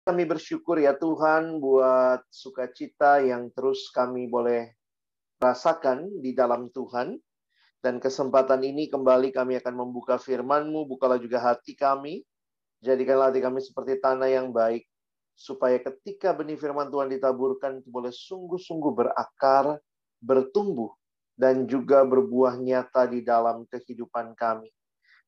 Kami bersyukur ya Tuhan buat sukacita yang terus kami boleh rasakan di dalam Tuhan. Dan kesempatan ini kembali kami akan membuka firman-Mu, bukalah juga hati kami. Jadikanlah hati kami seperti tanah yang baik, supaya ketika benih firman Tuhan ditaburkan, itu boleh sungguh-sungguh berakar, bertumbuh, dan juga berbuah nyata di dalam kehidupan kami.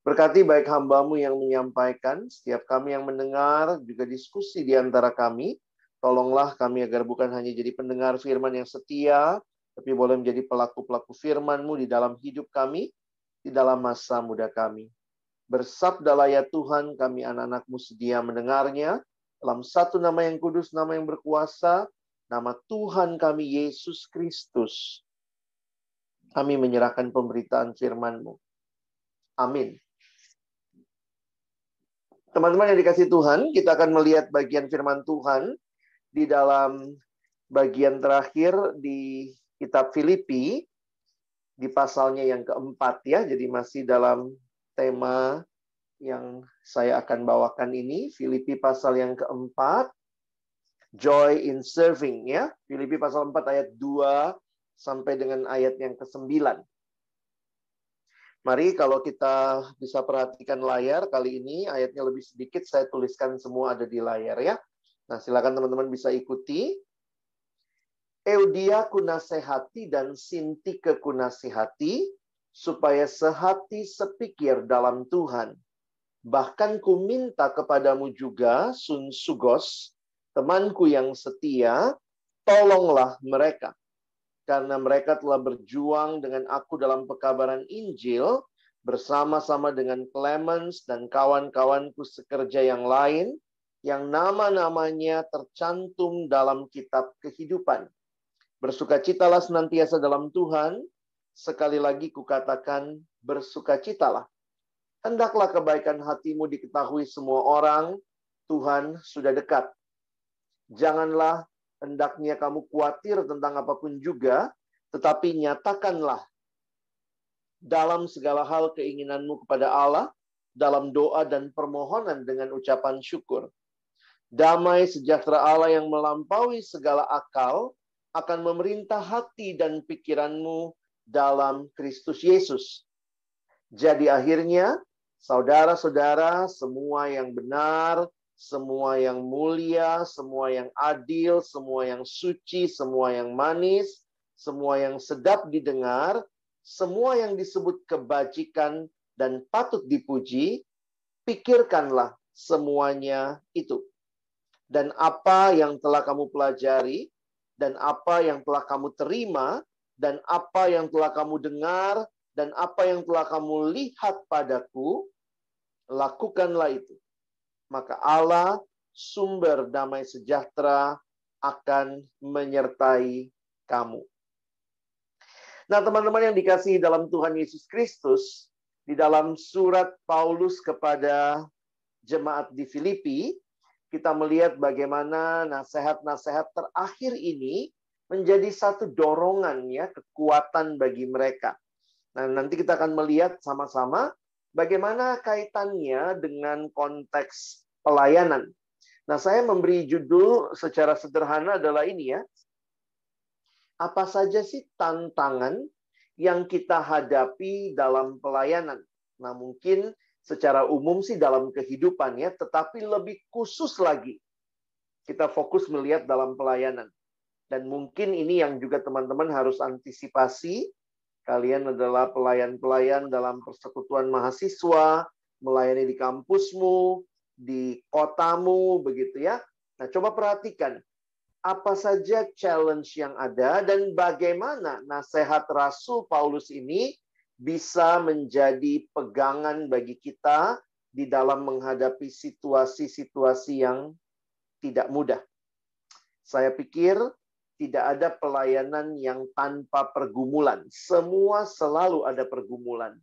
Berkati baik hamba-Mu yang menyampaikan, setiap kami yang mendengar, juga diskusi di antara kami. Tolonglah kami agar bukan hanya jadi pendengar firman yang setia, tapi boleh menjadi pelaku-pelaku firman-Mu di dalam hidup kami, di dalam masa muda kami. Bersabdalah ya Tuhan, kami anak-anak-Mu sedia mendengarnya, dalam satu nama yang kudus, nama yang berkuasa, nama Tuhan kami Yesus Kristus. Kami menyerahkan pemberitaan firman-Mu. Amin. Teman-teman yang dikasih Tuhan, kita akan melihat bagian firman Tuhan di dalam bagian terakhir di kitab Filipi, di pasalnya yang keempat ya. Jadi masih dalam tema yang saya akan bawakan ini, Filipi pasal yang keempat, Joy in Serving ya. Filipi pasal 4 ayat 2 sampai dengan ayat yang ke-9. Mari kalau kita bisa perhatikan layar kali ini, ayatnya lebih sedikit, saya tuliskan semua ada di layar ya. Nah silakan teman-teman bisa ikuti. Eudia kunasehati dan Sintike kunasehati, supaya sehati sepikir dalam Tuhan. Bahkan ku minta kepadamu juga, Sunsugos, temanku yang setia, tolonglah mereka. Karena mereka telah berjuang dengan aku dalam pekabaran Injil, bersama-sama dengan Clemens dan kawan-kawanku sekerja yang lain, yang nama-namanya tercantum dalam kitab kehidupan. Bersukacitalah senantiasa dalam Tuhan, sekali lagi kukatakan bersukacitalah. Hendaklah kebaikan hatimu diketahui semua orang, Tuhan sudah dekat. Janganlah hendaknya kamu khawatir tentang apapun juga, tetapi nyatakanlah dalam segala hal keinginanmu kepada Allah, dalam doa dan permohonan dengan ucapan syukur. Damai sejahtera Allah yang melampaui segala akal akan memerintah hati dan pikiranmu dalam Kristus Yesus. Jadi akhirnya, saudara-saudara, semua yang benar, semua yang mulia, semua yang adil, semua yang suci, semua yang manis, semua yang sedap didengar, semua yang disebut kebajikan dan patut dipuji, pikirkanlah semuanya itu. Dan apa yang telah kamu pelajari, dan apa yang telah kamu terima, dan apa yang telah kamu dengar, dan apa yang telah kamu lihat padaku, lakukanlah itu. Maka Allah, sumber damai sejahtera, akan menyertai kamu. Nah, teman-teman yang dikasihi dalam Tuhan Yesus Kristus, di dalam surat Paulus kepada jemaat di Filipi, kita melihat bagaimana nasihat-nasihat terakhir ini menjadi satu dorongan ya, kekuatan bagi mereka. Nah, nanti kita akan melihat sama-sama bagaimana kaitannya dengan konteks pelayanan. Nah, saya memberi judul secara sederhana adalah ini ya. Apa saja sih tantangan yang kita hadapi dalam pelayanan? Nah, mungkin secara umum sih dalam kehidupan ya, tetapi lebih khusus lagi kita fokus melihat dalam pelayanan. Dan mungkin ini yang juga teman-teman harus antisipasi. Kalian adalah pelayan-pelayan dalam persekutuan mahasiswa, melayani di kampusmu, di kotamu, begitu ya. Nah, coba perhatikan apa saja challenge yang ada dan bagaimana nasihat Rasul Paulus ini bisa menjadi pegangan bagi kita di dalam menghadapi situasi-situasi yang tidak mudah. Saya pikir tidak ada pelayanan yang tanpa pergumulan. Semua selalu ada pergumulan.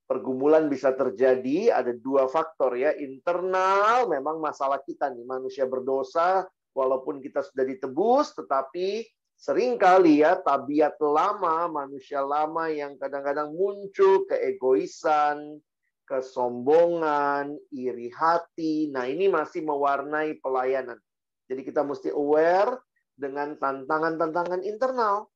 Pergumulan bisa terjadi, ada dua faktor ya. Internal, memang masalah kita nih, manusia berdosa, walaupun kita sudah ditebus, tetapi seringkali ya, tabiat lama, manusia lama yang kadang-kadang muncul, keegoisan, kesombongan, iri hati. Nah, ini masih mewarnai pelayanan. Jadi kita mesti aware dengan tantangan-tantangan internal.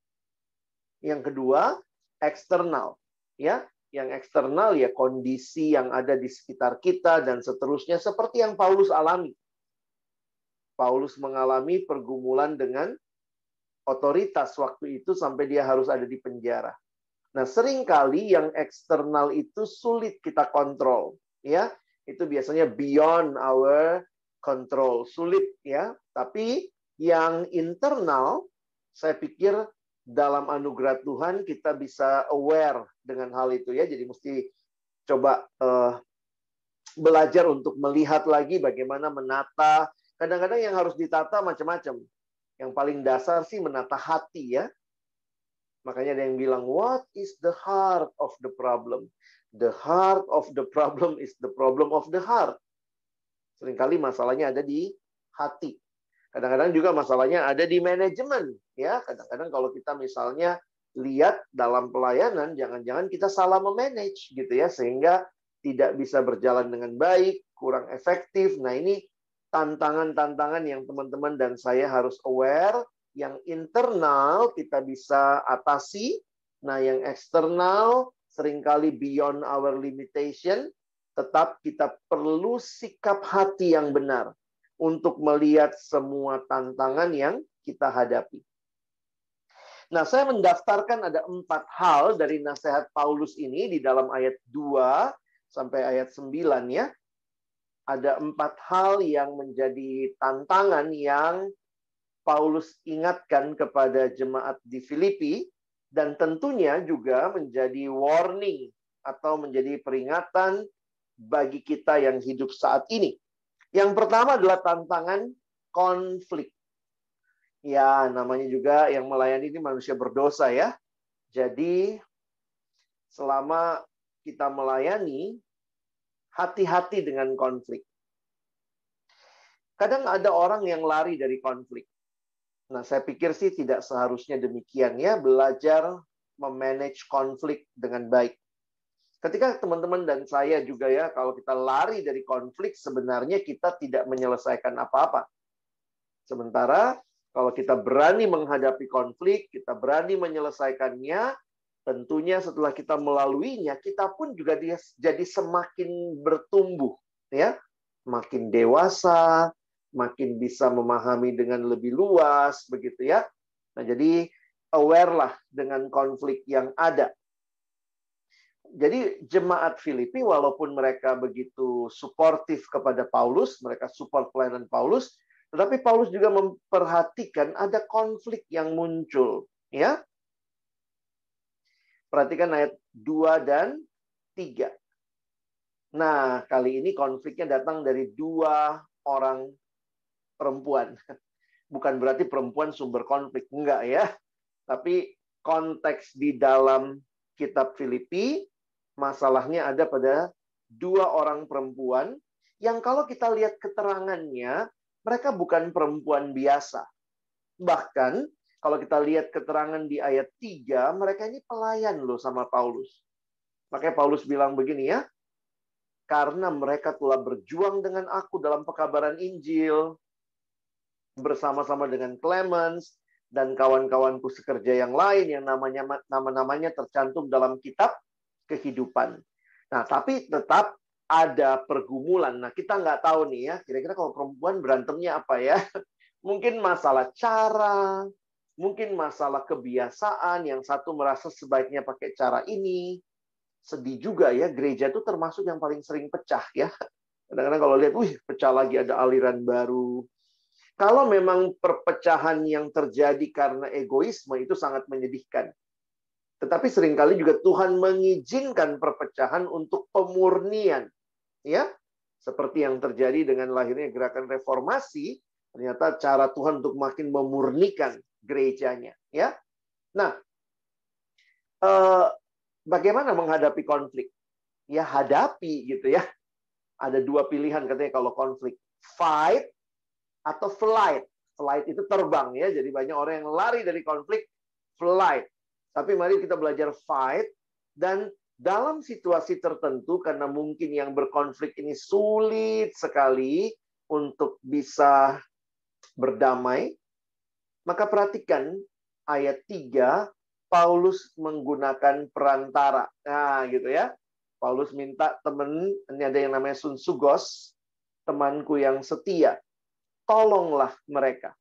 Yang kedua, eksternal. Ya, yang eksternal ya kondisi yang ada di sekitar kita dan seterusnya seperti yang Paulus alami. Paulus mengalami pergumulan dengan otoritas waktu itu sampai dia harus ada di penjara. Nah, seringkali yang eksternal itu sulit kita kontrol, ya. Itu biasanya beyond our control, sulit ya. Tapi yang internal, saya pikir dalam anugerah Tuhan kita bisa aware dengan hal itu ya. Jadi mesti coba belajar untuk melihat lagi bagaimana menata. Kadang-kadang yang harus ditata macam-macam. Yang paling dasar sih menata hati ya. Makanya ada yang bilang, what is the heart of the problem? The heart of the problem is the problem of the heart. Seringkali masalahnya ada di hati. Kadang-kadang juga masalahnya ada di manajemen. Ya, kadang-kadang kalau kita misalnya lihat dalam pelayanan, jangan-jangan kita salah memanage gitu ya, sehingga tidak bisa berjalan dengan baik, kurang efektif. Nah, ini tantangan-tantangan yang teman-teman dan saya harus aware. Yang internal kita bisa atasi. Nah, yang eksternal seringkali beyond our limitation. Tetap kita perlu sikap hati yang benar untuk melihat semua tantangan yang kita hadapi. Nah, saya mendaftarkan ada 4 hal dari nasihat Paulus ini di dalam ayat 2 sampai ayat 9 ya. Ada 4 hal yang menjadi tantangan yang Paulus ingatkan kepada jemaat di Filipi, dan tentunya juga menjadi warning atau menjadi peringatan bagi kita yang hidup saat ini. Yang pertama adalah tantangan konflik. Ya, namanya juga yang melayani ini manusia berdosa ya. Jadi, selama kita melayani, hati-hati dengan konflik. Kadang ada orang yang lari dari konflik. Nah, saya pikir sih tidak seharusnya demikian ya, belajar memanage konflik dengan baik. Ketika teman-teman dan saya juga ya, kalau kita lari dari konflik, sebenarnya kita tidak menyelesaikan apa-apa. Sementara, kalau kita berani menghadapi konflik, kita berani menyelesaikannya, tentunya setelah kita melaluinya, kita pun juga jadi semakin bertumbuh. Ya, makin dewasa, makin bisa memahami dengan lebih luas, begitu ya. Nah, jadi aware lah dengan konflik yang ada. Jadi jemaat Filipi, walaupun mereka begitu suportif kepada Paulus, mereka support pelayanan Paulus, tetapi Paulus juga memperhatikan ada konflik yang muncul. Ya, perhatikan ayat 2 dan 3. Nah, kali ini konfliknya datang dari 2 orang perempuan. Bukan berarti perempuan sumber konflik, enggak ya. Tapi konteks di dalam kitab Filipi, masalahnya ada pada 2 orang perempuan yang kalau kita lihat keterangannya, mereka bukan perempuan biasa. Bahkan kalau kita lihat keterangan di ayat 3, mereka ini pelayan loh sama Paulus. Makanya Paulus bilang begini ya, karena mereka telah berjuang dengan aku dalam pekabaran Injil, bersama-sama dengan Clemens dan kawan-kawanku sekerja yang lain yang nama-namanya tercantum dalam kitab kehidupan. Nah, tapi tetap ada pergumulan. Nah, kita nggak tahu nih ya, kira-kira kalau perempuan berantemnya apa ya? Mungkin masalah cara, mungkin masalah kebiasaan, yang satu merasa sebaiknya pakai cara ini. Sedih juga ya, gereja itu termasuk yang paling sering pecah ya. Kadang-kadang kalau lihat, pecah lagi, ada aliran baru. Kalau memang perpecahan yang terjadi karena egoisme, itu sangat menyedihkan. Tetapi seringkali juga Tuhan mengizinkan perpecahan untuk pemurnian. Ya, seperti yang terjadi dengan lahirnya gerakan reformasi, ternyata cara Tuhan untuk makin memurnikan gerejanya. Ya, nah, bagaimana menghadapi konflik? Ya, hadapi gitu ya. Ada 2 pilihan katanya kalau konflik. Fight atau flight. Flight itu terbang ya. Jadi banyak orang yang lari dari konflik, flight. Tapi mari kita belajar fight dan dalam situasi tertentu, karena mungkin yang berkonflik ini sulit sekali untuk bisa berdamai, maka perhatikan ayat 3, Paulus menggunakan perantara. Nah, gitu ya. Paulus minta teman, ini ada yang namanya Sun Sugos, temanku yang setia. Tolonglah mereka.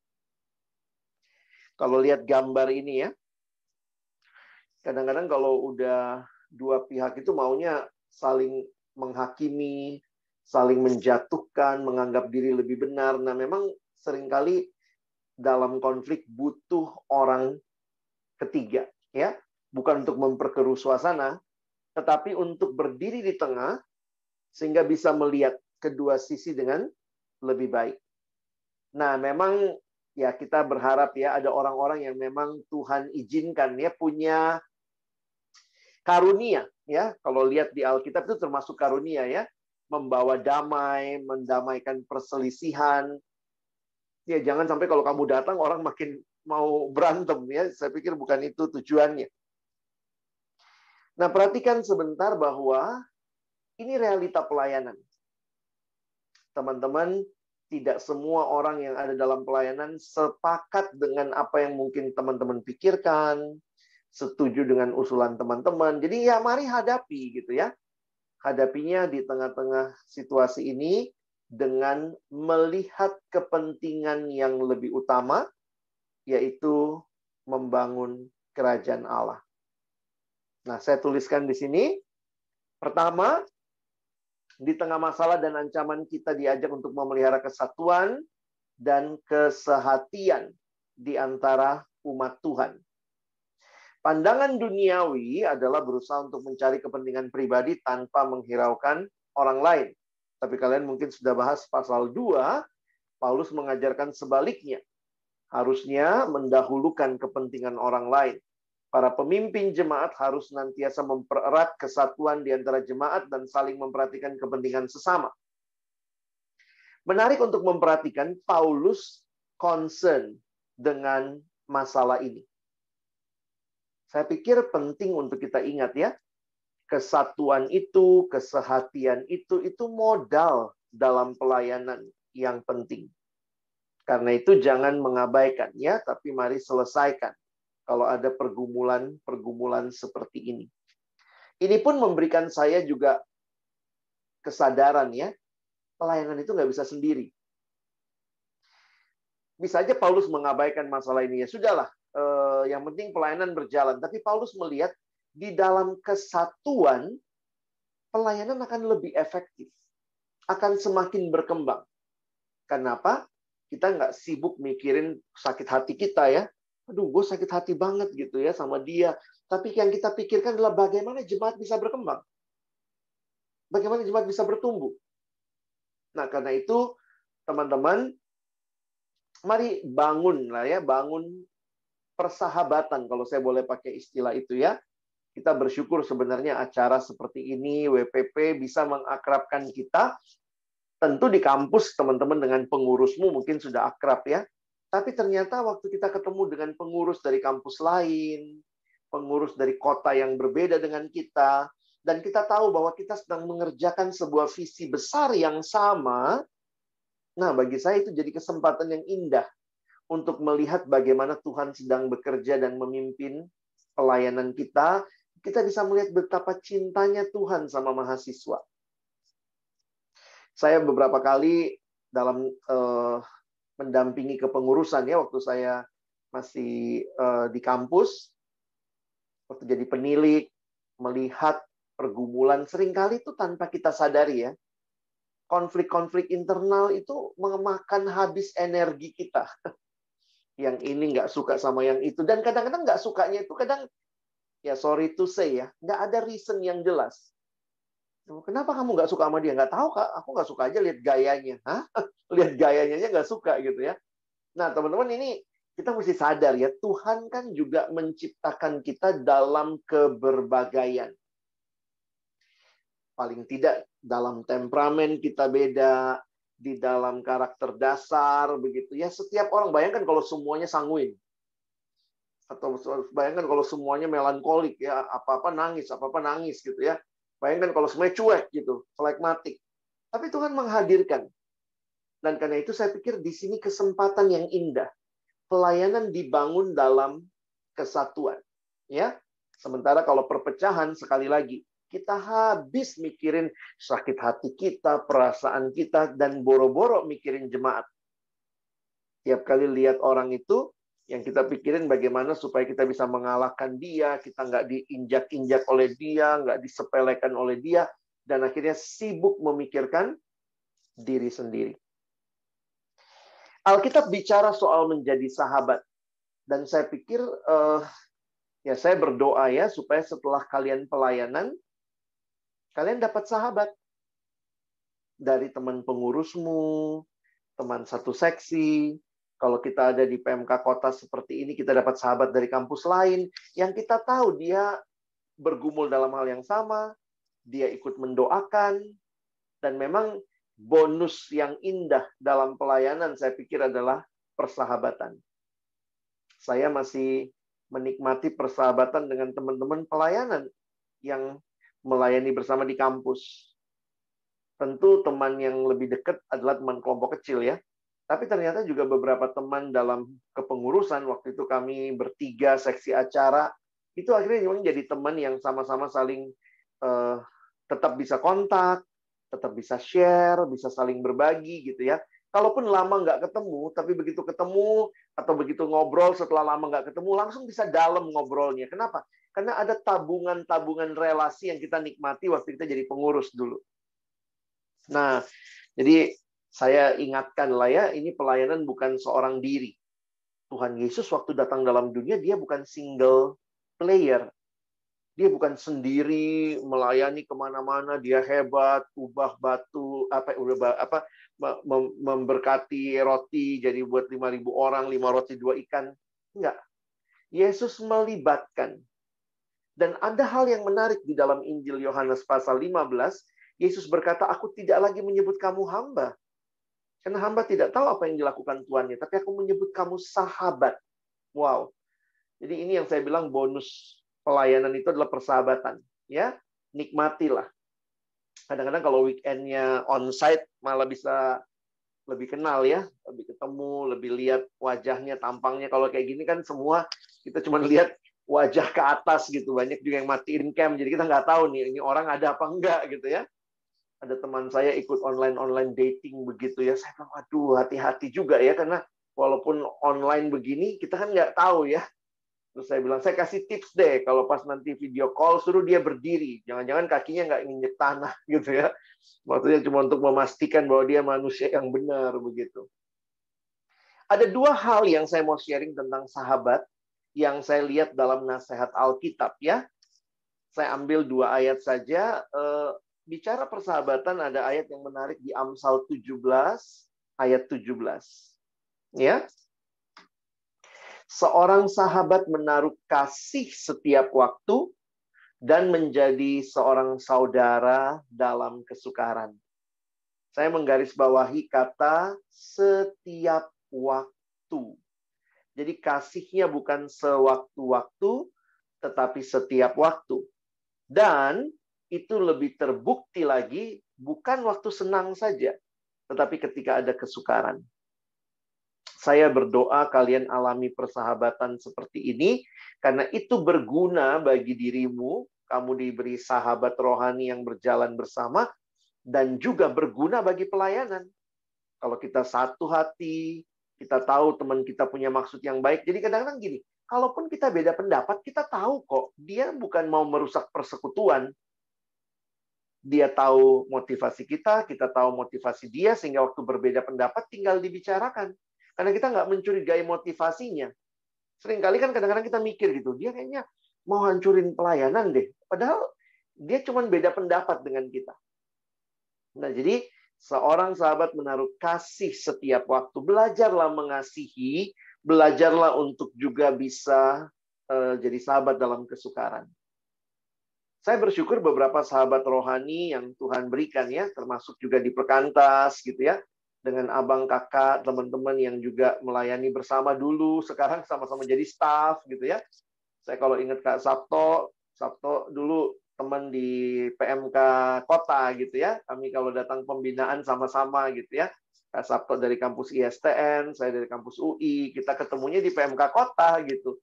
Kalau lihat gambar ini ya, kadang-kadang kalau udah dua pihak itu maunya saling menghakimi, saling menjatuhkan, menganggap diri lebih benar. Nah, memang seringkali dalam konflik butuh orang ketiga, ya. Bukan untuk memperkeruh suasana, tetapi untuk berdiri di tengah sehingga bisa melihat kedua sisi dengan lebih baik. Nah, memang ya kita berharap ya ada orang-orang yang memang Tuhan izinkan ya punya karunia ya. Kalau lihat di Alkitab itu termasuk karunia ya, membawa damai, mendamaikan perselisihan. Ya jangan sampai kalau kamu datang orang makin mau berantem ya. Saya pikir bukan itu tujuannya. Nah, perhatikan sebentar bahwa ini realita pelayanan. Teman-teman, tidak semua orang yang ada dalam pelayanan sepakat dengan apa yang mungkin teman-teman pikirkan, setuju dengan usulan teman-teman. Jadi ya mari hadapi gitu ya. Hadapinya di tengah-tengah situasi ini dengan melihat kepentingan yang lebih utama, yaitu membangun kerajaan Allah. Nah, saya tuliskan di sini. Pertama, di tengah masalah dan ancaman kita diajak untuk memelihara kesatuan dan kesehatian di antara umat Tuhan. Pandangan duniawi adalah berusaha untuk mencari kepentingan pribadi tanpa menghiraukan orang lain. Tapi kalian mungkin sudah bahas pasal 2, Paulus mengajarkan sebaliknya. Harusnya mendahulukan kepentingan orang lain. Para pemimpin jemaat harus senantiasa mempererat kesatuan di antara jemaat dan saling memperhatikan kepentingan sesama. Menarik untuk memperhatikan, Paulus concern dengan masalah ini. Saya pikir penting untuk kita ingat ya, kesatuan itu, kesehatian itu modal dalam pelayanan yang penting. Karena itu jangan mengabaikan ya, tapi mari selesaikan. Kalau ada pergumulan seperti ini. Ini pun memberikan saya juga kesadaran ya, pelayanan itu nggak bisa sendiri. Bisa aja Paulus mengabaikan masalah ini ya, sudahlah, yang penting pelayanan berjalan. Tapi Paulus melihat di dalam kesatuan, pelayanan akan lebih efektif, akan semakin berkembang. Kenapa? Kita nggak sibuk mikirin sakit hati kita ya. Aduh, gue sakit hati banget gitu ya sama dia. Tapi yang kita pikirkan adalah bagaimana jemaat bisa berkembang. Bagaimana jemaat bisa bertumbuh. Nah, karena itu, teman-teman, mari bangun lah ya, bangun persahabatan, kalau saya boleh pakai istilah itu ya. Kita bersyukur sebenarnya acara seperti ini, WPP, bisa mengakrabkan kita. Tentu di kampus, teman-teman dengan pengurusmu mungkin sudah akrab ya. Tapi ternyata waktu kita ketemu dengan pengurus dari kampus lain, pengurus dari kota yang berbeda dengan kita, dan kita tahu bahwa kita sedang mengerjakan sebuah visi besar yang sama, nah bagi saya itu jadi kesempatan yang indah untuk melihat bagaimana Tuhan sedang bekerja dan memimpin pelayanan kita. Kita bisa melihat betapa cintanya Tuhan sama mahasiswa. Saya beberapa kali dalam mendampingi kepengurusan ya, waktu saya masih di kampus, waktu jadi penilik, melihat pergumulan seringkali itu tanpa kita sadari ya. Konflik-konflik internal itu memakan habis energi kita. Yang ini nggak suka sama yang itu. Dan kadang-kadang nggak sukanya itu kadang, ya sorry to say ya, nggak ada reason yang jelas. Kenapa kamu nggak suka sama dia? Nggak tahu, Kak. Aku nggak suka aja lihat gayanya. Hah? Lihat gayanya aja nggak suka gitu ya. Nah, teman-teman, ini kita mesti sadar ya, Tuhan kan juga menciptakan kita dalam keberbagaian. Paling tidak dalam temperamen kita beda, di dalam karakter dasar begitu ya. Setiap orang, bayangkan kalau semuanya sanguin. Atau bayangkan kalau semuanya melankolik ya, apa-apa nangis gitu ya. Bayangkan kalau semuanya cuek gitu, flekmatik. Tapi Tuhan menghadirkan. Dan karena itu saya pikir di sini kesempatan yang indah. Pelayanan dibangun dalam kesatuan. Ya. Sementara kalau perpecahan, sekali lagi, kita habis mikirin sakit hati kita, perasaan kita, dan boro-boro mikirin jemaat. Tiap kali lihat orang itu, yang kita pikirin bagaimana supaya kita bisa mengalahkan dia, kita nggak diinjak-injak oleh dia, nggak disepelekan oleh dia, dan akhirnya sibuk memikirkan diri sendiri. Alkitab bicara soal menjadi sahabat, dan saya pikir ya saya berdoa ya supaya setelah kalian pelayanan, kalian dapat sahabat dari teman pengurusmu, teman satu seksi. Kalau kita ada di PMK kota seperti ini, kita dapat sahabat dari kampus lain yang kita tahu dia bergumul dalam hal yang sama, dia ikut mendoakan, dan memang bonus yang indah dalam pelayanan saya pikir adalah persahabatan. Saya masih menikmati persahabatan dengan teman-teman pelayanan yang melayani bersama di kampus. Tentu teman yang lebih dekat adalah teman kelompok kecil ya. Tapi ternyata juga beberapa teman dalam kepengurusan, waktu itu kami bertiga seksi acara, itu akhirnya memang jadi teman yang sama-sama saling tetap bisa kontak, tetap bisa share, bisa saling berbagi gitu ya. Kalaupun lama nggak ketemu, tapi begitu ketemu atau begitu ngobrol setelah lama nggak ketemu, langsung bisa dalam ngobrolnya. Kenapa? Karena ada tabungan-tabungan relasi yang kita nikmati waktu kita jadi pengurus dulu. Nah, jadi saya ingatkan lah ya, ini pelayanan bukan seorang diri. Tuhan Yesus waktu datang dalam dunia, dia bukan single player. Dia bukan sendiri melayani kemana-mana, dia hebat, ubah batu, memberkati roti jadi buat 5.000 orang, 5 roti 2 ikan. Enggak. Yesus melibatkan. Dan ada hal yang menarik di dalam Injil Yohanes pasal 15, Yesus berkata, aku tidak lagi menyebut kamu hamba. Karena hamba tidak tahu apa yang dilakukan tuannya, tapi aku menyebut kamu sahabat. Wow. Jadi ini yang saya bilang bonus pelayanan itu adalah persahabatan. Ya, nikmatilah. Kadang-kadang kalau weekendnya onsite malah bisa lebih kenal ya, lebih ketemu, lebih lihat wajahnya, tampangnya. Kalau kayak gini kan semua kita cuma lihat wajah ke atas gitu. Banyak juga yang matiin cam, jadi kita nggak tahu nih ini orang ada apa enggak gitu ya. Ada teman saya ikut online dating begitu ya. Saya bilang, aduh hati-hati juga ya. Karena walaupun online begini, kita kan nggak tahu ya. Terus saya bilang, saya kasih tips deh. Kalau pas nanti video call, suruh dia berdiri. Jangan-jangan kakinya nggak nginjek tanah gitu ya. Maksudnya cuma untuk memastikan bahwa dia manusia yang benar begitu. Ada 2 hal yang saya mau sharing tentang sahabat. Yang saya lihat dalam nasihat Alkitab ya. Saya ambil 2 ayat saja. Bicara persahabatan, ada ayat yang menarik di Amsal 17 ayat 17. Ya. Seorang sahabat menaruh kasih setiap waktu dan menjadi seorang saudara dalam kesukaran. Saya menggarisbawahi kata setiap waktu. Jadi kasihnya bukan sewaktu-waktu, tetapi setiap waktu. Dan itu lebih terbukti lagi bukan waktu senang saja, tetapi ketika ada kesukaran. Saya berdoa kalian alami persahabatan seperti ini, karena itu berguna bagi dirimu, kamu diberi sahabat rohani yang berjalan bersama, dan juga berguna bagi pelayanan. Kalau kita satu hati, kita tahu teman kita punya maksud yang baik, jadi kadang-kadang gini, kalaupun kita beda pendapat, kita tahu kok, dia bukan mau merusak persekutuan. Dia tahu motivasi kita tahu motivasi dia, sehingga waktu berbeda pendapat tinggal dibicarakan. Karena kita nggak mencurigai motivasinya. Seringkali kan kadang-kadang kita mikir gitu, dia kayaknya mau hancurin pelayanan deh. Padahal dia cuma beda pendapat dengan kita. Nah, jadi seorang sahabat menaruh kasih setiap waktu. Belajarlah mengasihi, belajarlah untuk juga bisa jadi sahabat dalam kesukaran. Saya bersyukur beberapa sahabat rohani yang Tuhan berikan ya, termasuk juga di Perkantas gitu ya. dengan abang kakak, teman-teman yang juga melayani bersama dulu, sekarang sama-sama jadi staff gitu ya. Saya kalau ingat Kak Sabto dulu teman di PMK Kota gitu ya. Kami kalau datang pembinaan sama-sama gitu ya. Kak Sabto dari kampus ISTN, saya dari kampus UI, kita ketemunya di PMK Kota gitu.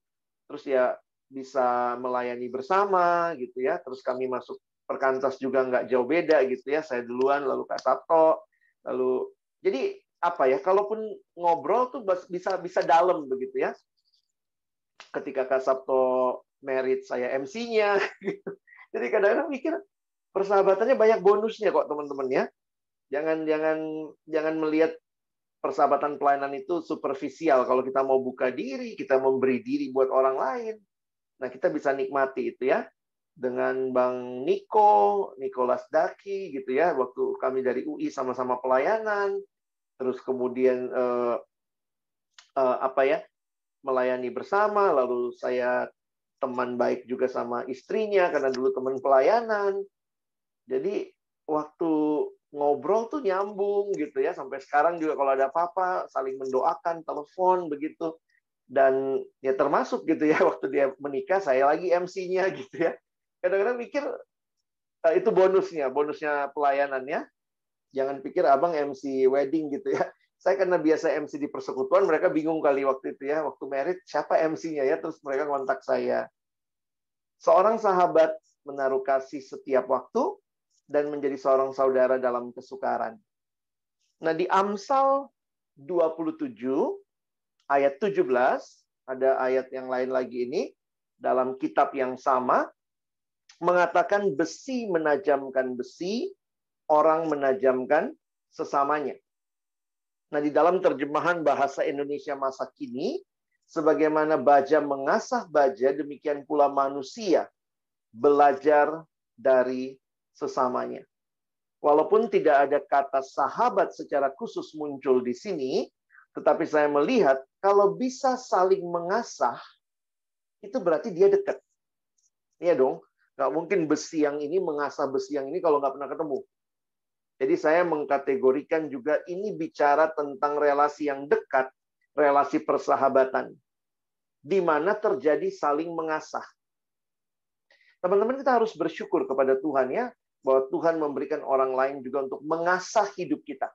Terus ya bisa melayani bersama gitu ya. Terus kami masuk Perkantas juga nggak jauh beda gitu ya. Saya duluan, lalu Kak Sabto, lalu jadi apa ya? Kalaupun ngobrol tuh bisa dalam begitu ya. Ketika Kak Sabto merit, saya MC-nya. Jadi kadang-kadang mikir persahabatannya banyak bonusnya kok teman-teman ya. Jangan melihat persahabatan pelayanan itu superficial. Kalau kita mau buka diri, kita memberi diri buat orang lain. Nah, kita bisa nikmati itu ya. Dengan Bang Nicholas Daki gitu ya. Waktu kami dari UI sama-sama pelayanan. Terus kemudian melayani bersama, lalu saya teman baik juga sama istrinya karena dulu teman pelayanan. Jadi waktu ngobrol tuh nyambung gitu ya, sampai sekarang juga kalau ada apa-apa saling mendoakan, telepon begitu. Dan ya termasuk gitu ya, waktu dia menikah saya lagi MC-nya gitu ya. Kadang-kadang mikir itu bonusnya pelayanan ya. Jangan pikir abang MC wedding gitu ya. Saya karena biasa MC di persekutuan, mereka bingung kali waktu itu ya. Waktu merit, siapa MC-nya ya? Terus mereka kontak saya. Seorang sahabat menaruh kasih setiap waktu dan menjadi seorang saudara dalam kesukaran. Nah, di Amsal 27, ayat 17, ada ayat yang lain lagi ini, dalam kitab yang sama, mengatakan besi menajamkan besi, orang menajamkan sesamanya. Nah, di dalam terjemahan bahasa Indonesia masa kini, sebagaimana baja mengasah baja, demikian pula manusia belajar dari sesamanya. Walaupun tidak ada kata sahabat secara khusus muncul di sini, tetapi saya melihat kalau bisa saling mengasah, itu berarti dia dekat. Iya dong, nggak mungkin besi yang ini mengasah besi yang ini kalau nggak pernah ketemu. Jadi saya mengkategorikan juga ini bicara tentang relasi yang dekat, relasi persahabatan, di mana terjadi saling mengasah. Teman-teman, kita harus bersyukur kepada Tuhan ya, bahwa Tuhan memberikan orang lain juga untuk mengasah hidup kita.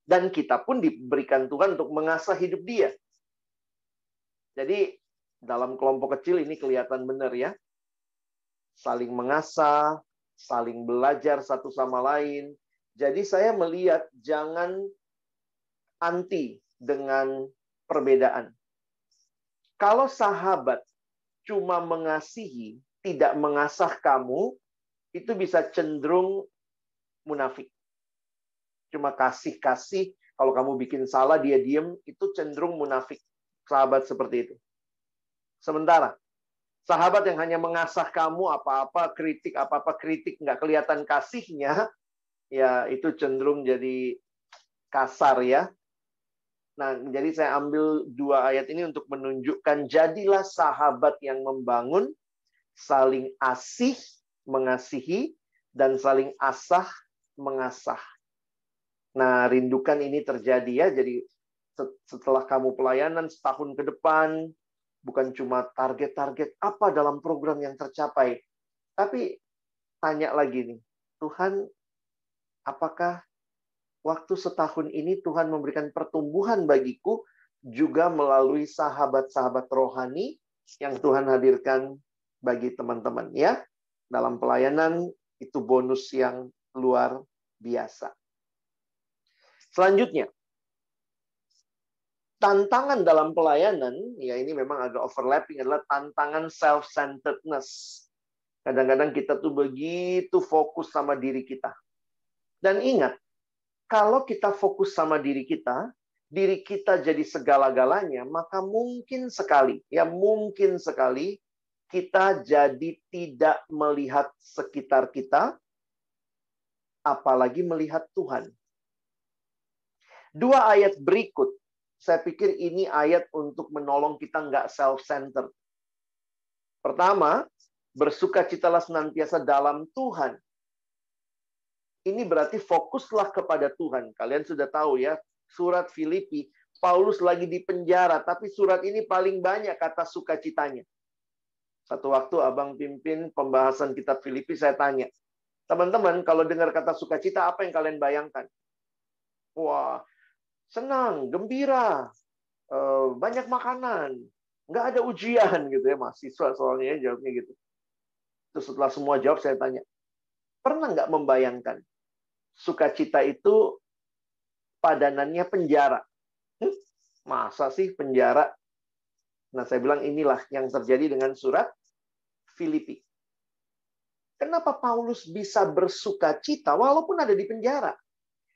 Dan kita pun diberikan Tuhan untuk mengasah hidup dia. Jadi dalam kelompok kecil ini kelihatan benar ya. Saling mengasah, saling belajar satu sama lain. Jadi saya melihat jangan anti dengan perbedaan. Kalau sahabat cuma mengasihi, tidak mengasah kamu, itu bisa cenderung munafik. Cuma kasih-kasih, kalau kamu bikin salah, dia diem, itu cenderung munafik. Sahabat seperti itu. Sementara, sahabat yang hanya mengasah kamu, apa-apa kritik, nggak kelihatan kasihnya, ya itu cenderung jadi kasar ya. Nah, jadi saya ambil 2 ayat ini untuk menunjukkan jadilah sahabat yang membangun, saling asih, mengasihi, dan saling asah, mengasah. Nah, rindukan ini terjadi ya. Jadi setelah kamu pelayanan setahun ke depan, bukan cuma target-target apa dalam program yang tercapai, tapi tanya lagi nih, Tuhan, apakah waktu setahun ini Tuhan memberikan pertumbuhan bagiku juga melalui sahabat-sahabat rohani yang Tuhan hadirkan bagi teman-teman ya. Dalam pelayanan itu bonus yang luar biasa. Selanjutnya, tantangan dalam pelayanan, ya ini memang agak overlapping, adalah tantangan self-centeredness. Kadang-kadang kita tuh begitu fokus sama diri kita. Dan ingat, kalau kita fokus sama diri kita jadi segala-galanya, maka mungkin sekali kita jadi tidak melihat sekitar kita, apalagi melihat Tuhan. 2 ayat berikut, saya pikir ini ayat untuk menolong kita nggak self-centered. Pertama, bersukacitalah senantiasa dalam Tuhan. Ini berarti fokuslah kepada Tuhan. Kalian sudah tahu ya, surat Filipi, Paulus lagi di penjara, tapi surat ini paling banyak kata sukacitanya. Satu waktu abang pimpin pembahasan kitab Filipi, saya tanya, teman-teman, kalau dengar kata sukacita, apa yang kalian bayangkan? Wah, senang, gembira, banyak makanan, nggak ada ujian gitu ya, mahasiswa soalnya ya, jawabnya gitu. Terus setelah semua jawab, saya tanya, pernah nggak membayangkan sukacita itu padanannya penjara? Masa sih penjara? Nah, saya bilang inilah yang terjadi dengan surat Filipi. Kenapa Paulus bisa bersukacita walaupun ada di penjara?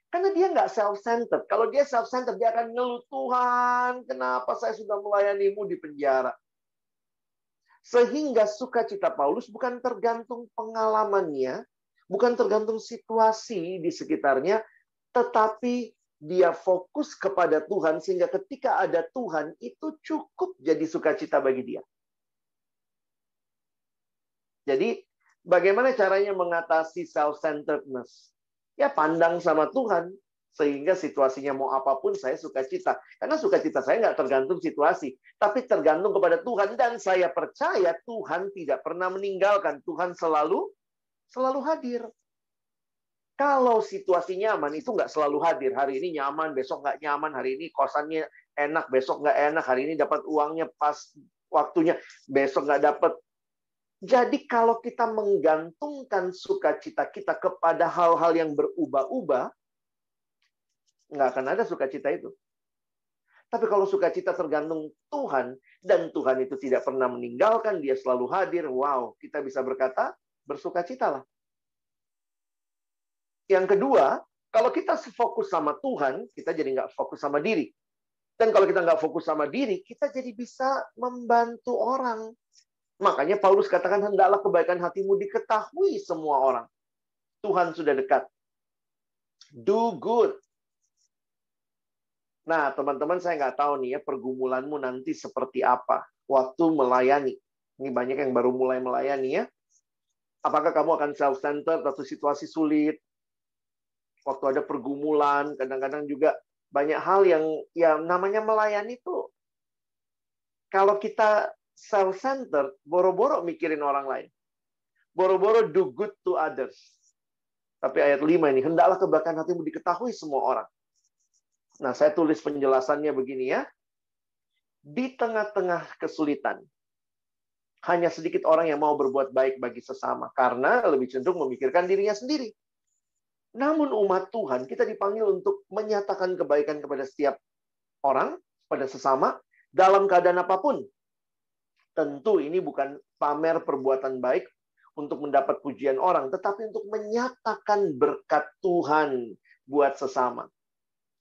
Karena dia nggak self-centered. Kalau dia self-centered, dia akan ngeluh, Tuhan, kenapa saya sudah melayanimu di penjara? Sehingga sukacita Paulus bukan tergantung pengalamannya, bukan tergantung situasi di sekitarnya, tetapi dia fokus kepada Tuhan, sehingga ketika ada Tuhan, itu cukup jadi sukacita bagi dia. Jadi, bagaimana caranya mengatasi self-centeredness? Ya, pandang sama Tuhan, sehingga situasinya mau apapun, saya sukacita. Karena sukacita saya nggak tergantung situasi, tapi tergantung kepada Tuhan. Dan saya percaya Tuhan tidak pernah meninggalkan. Tuhan selalu hadir. Kalau situasi nyaman, itu nggak selalu hadir. Hari ini nyaman, besok nggak nyaman. Hari ini kosannya enak, besok nggak enak. Hari ini dapat uangnya pas waktunya, besok nggak dapat. Jadi kalau kita menggantungkan sukacita kita kepada hal-hal yang berubah-ubah, nggak akan ada sukacita itu. Tapi kalau sukacita tergantung Tuhan, dan Tuhan itu tidak pernah meninggalkan, dia selalu hadir, wow, kita bisa berkata, bersukacitalah. Yang kedua, kalau kita fokus sama Tuhan, kita jadi nggak fokus sama diri. Dan kalau kita nggak fokus sama diri, kita jadi bisa membantu orang. Makanya Paulus katakan, hendaklah kebaikan hatimu diketahui semua orang. Tuhan sudah dekat. Do good. Nah, teman-teman, saya nggak tahu nih ya, pergumulanmu nanti seperti apa waktu melayani. Ini banyak yang baru mulai melayani ya. Apakah kamu akan self-centered atau situasi sulit? Waktu ada pergumulan, kadang-kadang juga banyak hal yang ya namanya melayani tuh. Kalau kita self-centered, boro-boro mikirin orang lain. Boro-boro do good to others. Tapi ayat 5 ini, hendaklah kebaikan hatimu diketahui semua orang. Nah, saya tulis penjelasannya begini ya. Di tengah-tengah kesulitan, hanya sedikit orang yang mau berbuat baik bagi sesama. Karena lebih cenderung memikirkan dirinya sendiri. Namun umat Tuhan, kita dipanggil untuk menyatakan kebaikan kepada setiap orang, pada sesama, dalam keadaan apapun. Tentu ini bukan pamer perbuatan baik untuk mendapat pujian orang, tetapi untuk menyatakan berkat Tuhan buat sesama.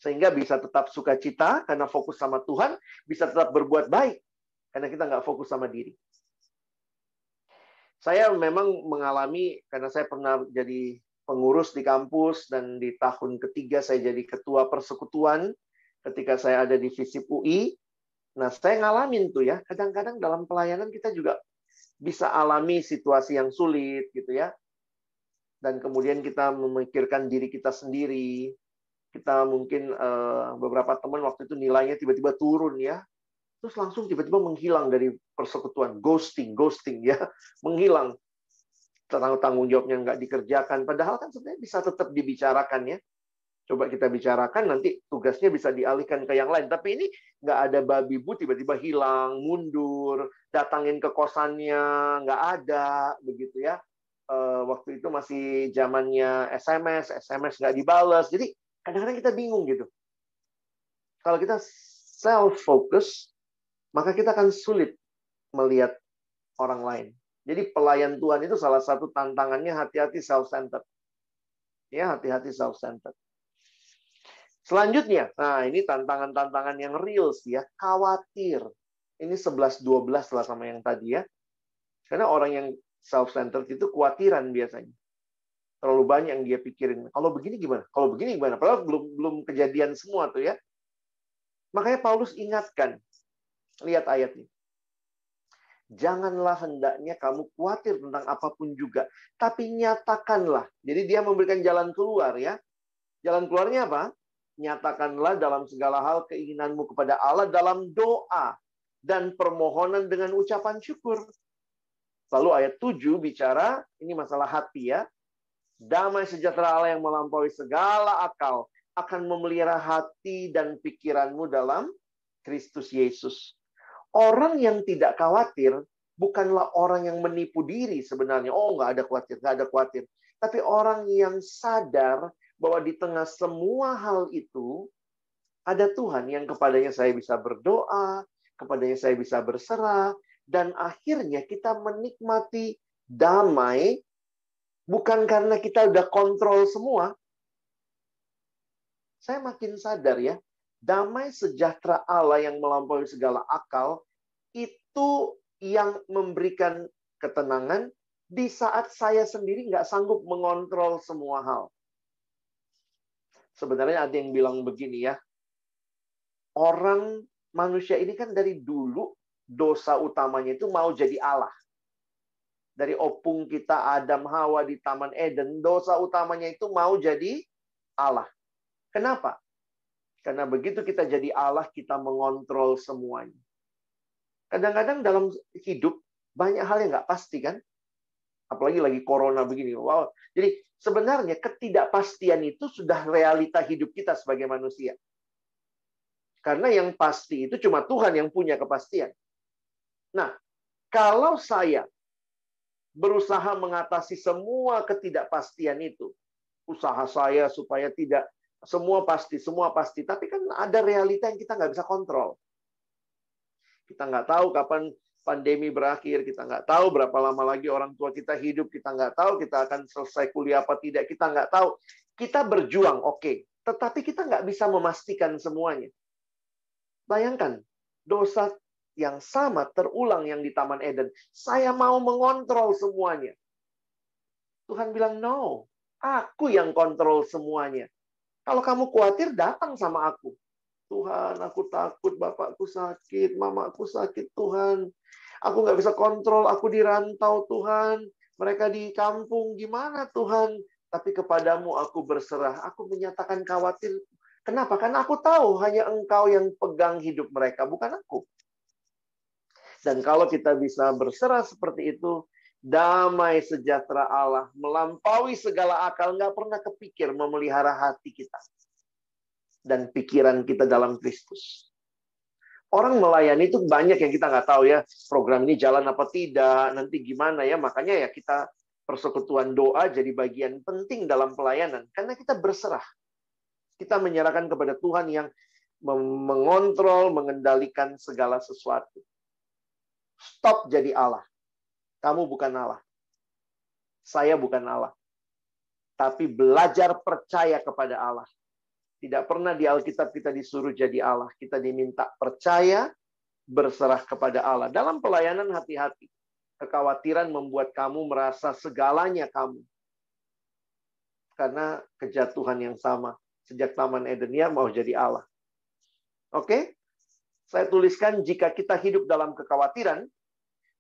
Sehingga bisa tetap sukacita, karena fokus sama Tuhan, bisa tetap berbuat baik, karena kita nggak fokus sama diri. Saya memang mengalami, karena saya pernah jadi pengurus di kampus, dan di tahun ketiga saya jadi ketua persekutuan ketika saya ada di FISIP UI. Nah, saya ngalamin tuh ya, kadang-kadang dalam pelayanan kita juga bisa alami situasi yang sulit gitu ya. Dan kemudian kita memikirkan diri kita sendiri. Kita mungkin beberapa teman waktu itu nilainya tiba-tiba turun ya. Terus langsung tiba-tiba menghilang dari persekutuan, ghosting ya, menghilang. Tanggung jawabnya nggak dikerjakan. Padahal kan sebenarnya bisa tetap dibicarakan ya. Coba kita bicarakan, nanti tugasnya bisa dialihkan ke yang lain. Tapi ini nggak ada babi bu, tiba-tiba hilang, mundur, datangin ke kosannya, nggak ada, begitu ya. Waktu itu masih zamannya SMS nggak dibalas. Jadi kadang-kadang kita bingung gitu. Kalau kita self-focus, maka kita akan sulit melihat orang lain. Jadi pelayan Tuhan itu salah satu tantangannya hati-hati self-centered. Ya, hati-hati self-centered. Selanjutnya, nah ini tantangan-tantangan yang real sih ya, khawatir. Ini 11-12 lah sama yang tadi ya. Karena orang yang self-centered itu khawatiran biasanya. Terlalu banyak yang dia pikirin. Kalau begini gimana? Kalau begini gimana? Padahal belum kejadian semua tuh ya. Makanya Paulus ingatkan. Lihat ayatnya. Janganlah hendaknya kamu khawatir tentang apapun juga. Tapi nyatakanlah. Jadi dia memberikan jalan keluar ya. Jalan keluarnya apa? Nyatakanlah dalam segala hal keinginanmu kepada Allah dalam doa dan permohonan dengan ucapan syukur. Lalu ayat 7 bicara, ini masalah hati ya. Damai sejahtera Allah yang melampaui segala akal akan memelihara hati dan pikiranmu dalam Kristus Yesus. Orang yang tidak khawatir bukanlah orang yang menipu diri sebenarnya. Oh, nggak ada khawatir, nggak ada khawatir. Tapi orang yang sadar bahwa di tengah semua hal itu, ada Tuhan yang kepadanya saya bisa berdoa, kepadanya saya bisa berserah, dan akhirnya kita menikmati damai, bukan karena kita udah kontrol semua. Saya makin sadar ya, damai sejahtera Allah yang melampaui segala akal, itu yang memberikan ketenangan di saat saya sendiri nggak sanggup mengontrol semua hal. Sebenarnya ada yang bilang begini ya, orang manusia ini kan dari dulu dosa utamanya itu mau jadi Allah. Dari opung kita Adam Hawa di Taman Eden, dosa utamanya itu mau jadi Allah. Kenapa? Karena begitu kita jadi Allah, kita mengontrol semuanya. Kadang-kadang dalam hidup banyak hal yang nggak pasti kan? Apalagi lagi corona begini. Wow. Jadi sebenarnya ketidakpastian itu sudah realita hidup kita sebagai manusia. Karena yang pasti itu cuma Tuhan yang punya kepastian. Nah, kalau saya berusaha mengatasi semua ketidakpastian itu, usaha saya supaya tidak semua pasti, tapi kan ada realita yang kita nggak bisa kontrol. Kita nggak tahu kapan pandemi berakhir, kita nggak tahu berapa lama lagi orang tua kita hidup, kita nggak tahu kita akan selesai kuliah apa tidak, kita nggak tahu. Kita berjuang, oke, tetapi kita nggak bisa memastikan semuanya. Bayangkan, dosa yang sama terulang yang di Taman Eden. Saya mau mengontrol semuanya. Tuhan bilang, no, aku yang kontrol semuanya. Kalau kamu khawatir, datang sama aku. Tuhan, aku takut, bapakku sakit, mamaku sakit, Tuhan. Aku nggak bisa kontrol, aku di rantau, Tuhan. Mereka di kampung, gimana, Tuhan? Tapi kepadamu aku berserah. Aku menyatakan khawatir. Kenapa? Karena aku tahu hanya Engkau yang pegang hidup mereka, bukan aku. Dan kalau kita bisa berserah seperti itu, damai sejahtera Allah melampaui segala akal, nggak pernah kepikir memelihara hati kita dan pikiran kita dalam Kristus. Orang melayani itu banyak yang kita nggak tahu ya, program ini jalan apa tidak, nanti gimana ya, makanya ya kita persekutuan doa jadi bagian penting dalam pelayanan, karena kita berserah. Kita menyerahkan kepada Tuhan yang mengontrol, mengendalikan segala sesuatu. Stop jadi Allah. Kamu bukan Allah. Saya bukan Allah. Tapi belajar percaya kepada Allah. Tidak pernah di Alkitab kita disuruh jadi Allah. Kita diminta percaya, berserah kepada Allah. Dalam pelayanan hati-hati. Kekhawatiran membuat kamu merasa segalanya kamu. Karena kejatuhan yang sama. Sejak Taman Eden ya mau jadi Allah. Oke? Saya tuliskan, jika kita hidup dalam kekhawatiran,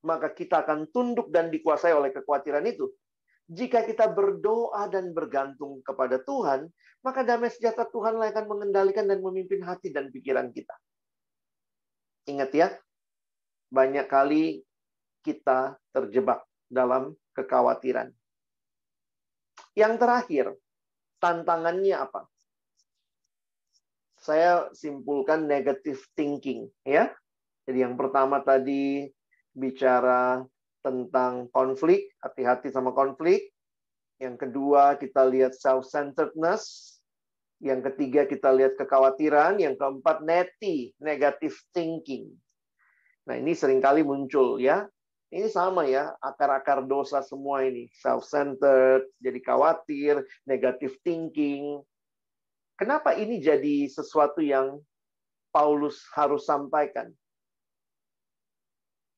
maka kita akan tunduk dan dikuasai oleh kekhawatiran itu. Jika kita berdoa dan bergantung kepada Tuhan, maka damai sejahtera Tuhan akan mengendalikan dan memimpin hati dan pikiran kita. Ingat ya, banyak kali kita terjebak dalam kekhawatiran. Yang terakhir, tantangannya apa? Saya simpulkan negative thinking, ya. Jadi yang pertama tadi bicara tentang konflik, hati-hati sama konflik. Yang kedua kita lihat self-centeredness. Yang ketiga kita lihat kekhawatiran. Yang keempat negative thinking. Nah ini seringkali muncul ya. Ini sama ya, akar-akar dosa semua ini. Self-centered, jadi khawatir, negative thinking. Kenapa ini jadi sesuatu yang Paulus harus sampaikan?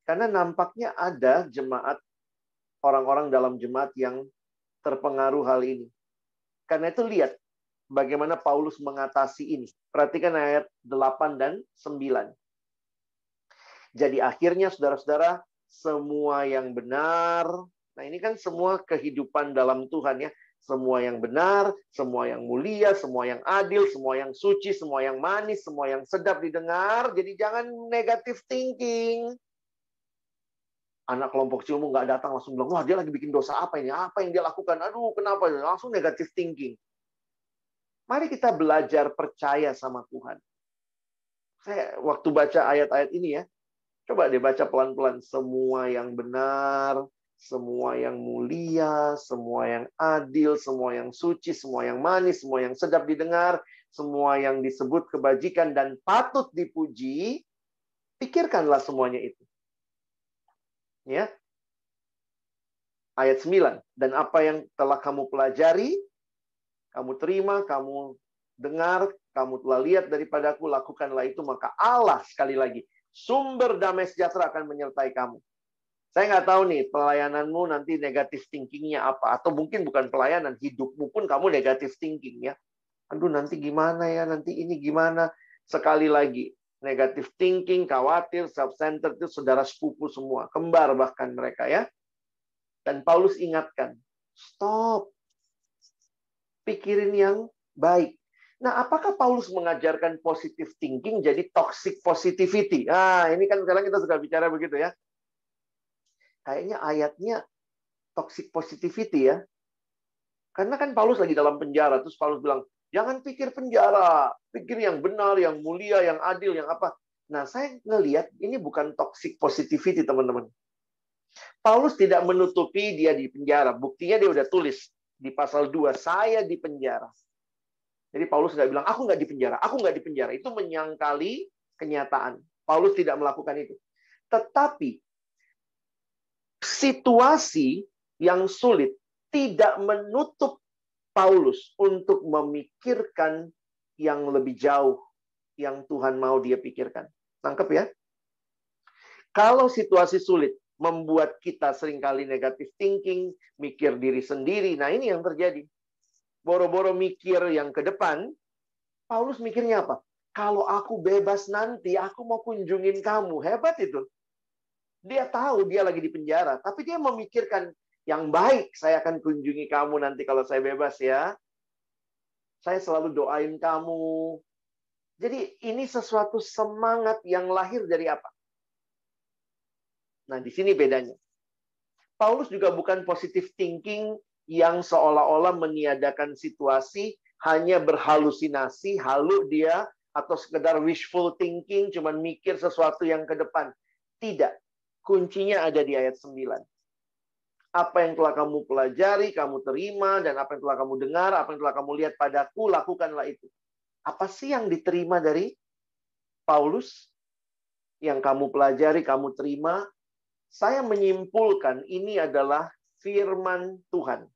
Karena nampaknya ada jemaat, orang-orang dalam jemaat yang terpengaruh hal ini. Karena itu lihat bagaimana Paulus mengatasi ini. Perhatikan ayat 8 dan 9. Jadi akhirnya saudara-saudara, semua yang benar, nah ini kan semua kehidupan dalam Tuhan ya. semua yang benar, semua yang mulia, semua yang adil, semua yang suci, semua yang manis, semua yang sedap didengar. Jadi jangan negative thinking. Anak kelompok Cilmu nggak datang langsung bilang, wah dia lagi bikin dosa apa ini? Apa yang dia lakukan? Aduh, kenapa? Langsung negative thinking. Mari kita belajar percaya sama Tuhan. Saya waktu baca ayat-ayat ini ya, coba deh baca pelan-pelan. Semua yang benar, semua yang mulia, semua yang adil, semua yang suci, semua yang manis, semua yang sedap didengar, semua yang disebut kebajikan dan patut dipuji, pikirkanlah semuanya itu. Ya. Ayat 9. Dan apa yang telah kamu pelajari, kamu terima, kamu dengar, kamu telah lihat daripadaku, lakukanlah itu, maka Allah, sekali lagi, sumber damai sejahtera akan menyertai kamu. Saya nggak tahu nih, pelayananmu nanti negatif thinkingnya apa. Atau mungkin bukan pelayanan, hidupmu pun kamu negatif thinking ya. Aduh, nanti gimana ya, nanti ini gimana. Sekali lagi, negatif thinking, khawatir, self-centered itu saudara sepupu semua. Kembar bahkan mereka ya. Dan Paulus ingatkan, stop. Pikirin yang baik. Nah, apakah Paulus mengajarkan positive thinking jadi toxic positivity? Nah, ini kan sekarang kita suka bicara begitu ya. Kayaknya ayatnya toxic positivity ya. Karena kan Paulus lagi dalam penjara. Terus Paulus bilang, jangan pikir penjara. Pikir yang benar, yang mulia, yang adil, yang apa. Nah, saya ngelihat ini bukan toxic positivity, teman-teman. Paulus tidak menutupi dia di penjara. Buktinya dia udah tulis di pasal 2, saya di penjara. Jadi Paulus nggak bilang, aku nggak di penjara, aku nggak di penjara. Itu menyangkali kenyataan. Paulus tidak melakukan itu. Tetapi, situasi yang sulit tidak menutup Paulus untuk memikirkan yang lebih jauh yang Tuhan mau dia pikirkan. Tangkap ya? Kalau situasi sulit membuat kita seringkali negative thinking, mikir diri sendiri. Nah, ini yang terjadi. Boro-boro mikir yang ke depan, Paulus mikirnya apa? Kalau aku bebas nanti, aku mau kunjungin kamu. Hebat itu. Dia tahu dia lagi di penjara, tapi dia memikirkan yang baik. Saya akan kunjungi kamu nanti kalau saya bebas ya. Saya selalu doain kamu. Jadi ini sesuatu semangat yang lahir dari apa? Nah, di sini bedanya. Paulus juga bukan positive thinking yang seolah-olah meniadakan situasi, hanya berhalusinasi, halu dia, atau sekedar wishful thinking, cuman mikir sesuatu yang ke depan. Tidak. Kuncinya ada di ayat 9. Apa yang telah kamu pelajari, kamu terima, dan apa yang telah kamu dengar, apa yang telah kamu lihat padaku, lakukanlah itu. Apa sih yang diterima dari Paulus? Yang kamu pelajari, kamu terima. Saya menyimpulkan ini adalah firman Tuhan.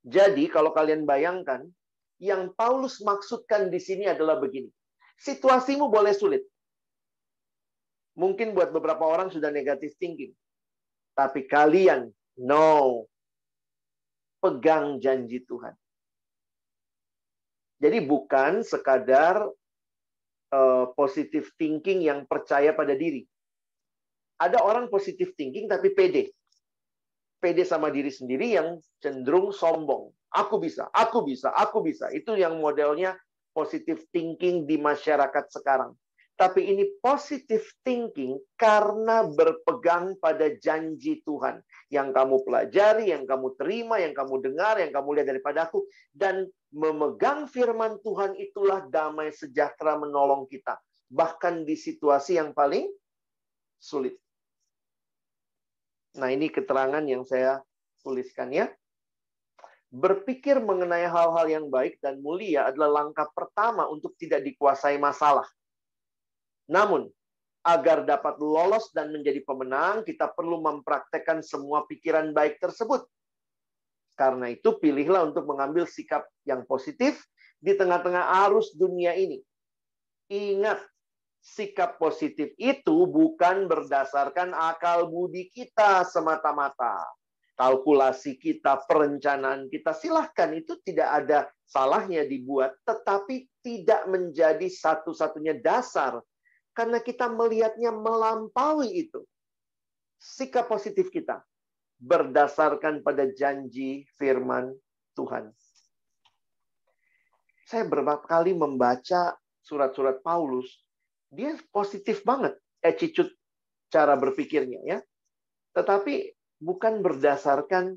Jadi kalau kalian bayangkan, yang Paulus maksudkan di sini adalah begini. Situasimu boleh sulit. Mungkin buat beberapa orang sudah negative thinking. Tapi kalian, no. Pegang janji Tuhan. Jadi bukan sekadar positive thinking yang percaya pada diri. Ada orang positive thinking tapi pede. Pede sama diri sendiri yang cenderung sombong. Aku bisa, aku bisa, aku bisa. Itu yang modelnya positive thinking di masyarakat sekarang. Tapi ini positive thinking karena berpegang pada janji Tuhan. Yang kamu pelajari, yang kamu terima, yang kamu dengar, yang kamu lihat daripada aku. Dan memegang firman Tuhan itulah damai sejahtera menolong kita. Bahkan di situasi yang paling sulit. Nah, ini keterangan yang saya tuliskan ya. Berpikir mengenai hal-hal yang baik dan mulia adalah langkah pertama untuk tidak dikuasai masalah. Namun, agar dapat lolos dan menjadi pemenang, kita perlu mempraktekkan semua pikiran baik tersebut. Karena itu, pilihlah untuk mengambil sikap yang positif di tengah-tengah arus dunia ini. Ingat, sikap positif itu bukan berdasarkan akal budi kita semata-mata. Kalkulasi kita, perencanaan kita, silahkan itu tidak ada salahnya dibuat, tetapi tidak menjadi satu-satunya dasar. Karena kita melihatnya melampaui itu. Sikap positif kita. berdasarkan pada janji firman Tuhan. Saya beberapa kali membaca surat-surat Paulus, dia positif banget attitude cara berpikirnya ya. Tetapi bukan berdasarkan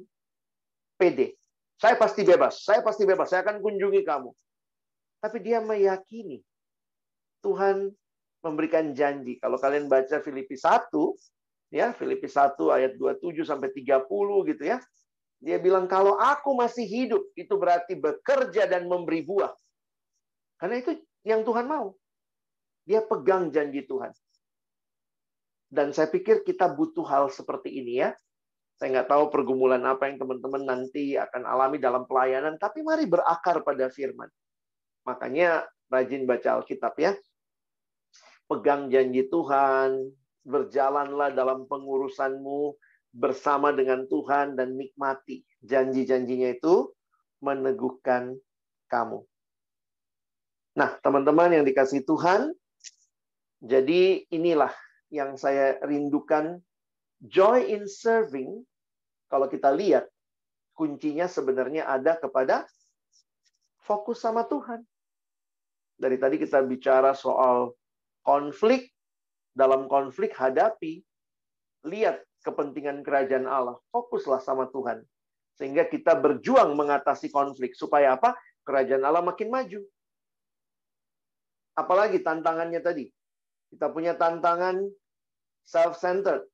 PD. Saya pasti bebas, saya akan kunjungi kamu. Tapi dia meyakini Tuhan memberikan janji. Kalau kalian baca Filipi 1, ya, Filipi 1 ayat 27 sampai 30 gitu ya. Dia bilang kalau aku masih hidup, itu berarti bekerja dan memberi buah. Karena itu yang Tuhan mau. Dia pegang janji Tuhan. Dan saya pikir kita butuh hal seperti ini ya. Saya nggak tahu pergumulan apa yang teman-teman nanti akan alami dalam pelayanan, tapi mari berakar pada firman. Makanya rajin baca Alkitab ya. Pegang janji Tuhan, berjalanlah dalam pengurusanmu bersama dengan Tuhan dan nikmati janji-janjinya itu meneguhkan kamu. Nah, teman-teman yang dikasihi Tuhan, jadi inilah yang saya rindukan, joy in serving. Kalau kita lihat, kuncinya sebenarnya ada kepada fokus sama Tuhan. Dari tadi kita bicara soal konflik, dalam konflik hadapi, lihat kepentingan kerajaan Allah, fokuslah sama Tuhan. Sehingga kita berjuang mengatasi konflik. Supaya apa? Kerajaan Allah makin maju. Apalagi tantangannya tadi. Kita punya tantangan self-centered.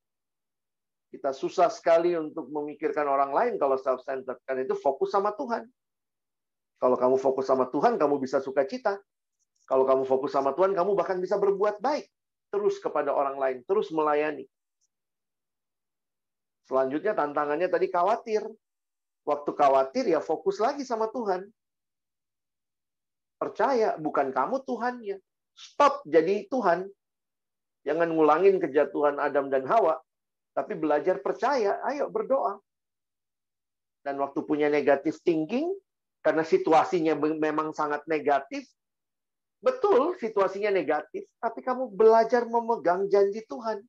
Kita susah sekali untuk memikirkan orang lain kalau self-centered. Karena itu fokus sama Tuhan. Kalau kamu fokus sama Tuhan, kamu bisa sukacita. Kalau kamu fokus sama Tuhan, kamu bahkan bisa berbuat baik. Terus kepada orang lain. Terus melayani. Selanjutnya tantangannya tadi khawatir. Waktu khawatir ya fokus lagi sama Tuhan. Percaya, bukan kamu Tuhannya. Stop jadi Tuhan. Jangan ngulangin kejatuhan Adam dan Hawa. Tapi belajar percaya, ayo berdoa. Dan waktu punya negative thinking, karena situasinya memang sangat negatif, betul situasinya negatif, tapi kamu belajar memegang janji Tuhan.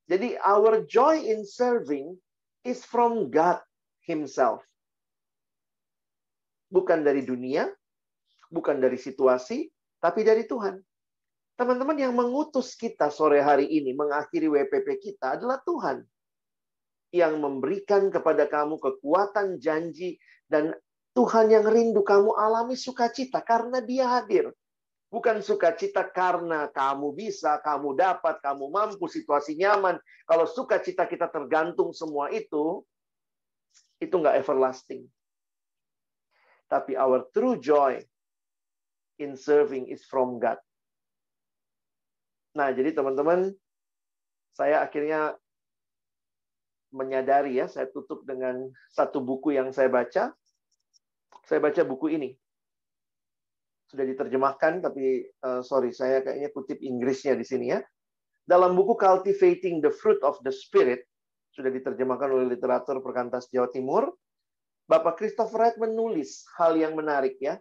Jadi our joy in serving is from God Himself. Bukan dari dunia, bukan dari situasi, tapi dari Tuhan. Teman-teman, yang mengutus kita sore hari ini, mengakhiri WPP kita adalah Tuhan. Yang memberikan kepada kamu kekuatan janji, dan Tuhan yang rindu kamu alami sukacita karena Dia hadir. Bukan sukacita karena kamu bisa, kamu dapat, kamu mampu, situasi nyaman. Kalau sukacita kita tergantung semua itu nggak everlasting. Tapi our true joy in serving is from God. Nah, jadi teman-teman, saya akhirnya menyadari ya, saya tutup dengan satu buku yang saya baca. Saya baca buku ini. Sudah diterjemahkan, tapi saya kayaknya kutip Inggrisnya di sini ya. Dalam buku Cultivating the Fruit of the Spirit, sudah diterjemahkan oleh literatur Perkantas Jawa Timur, Bapak Christopher Wright menulis hal yang menarik ya.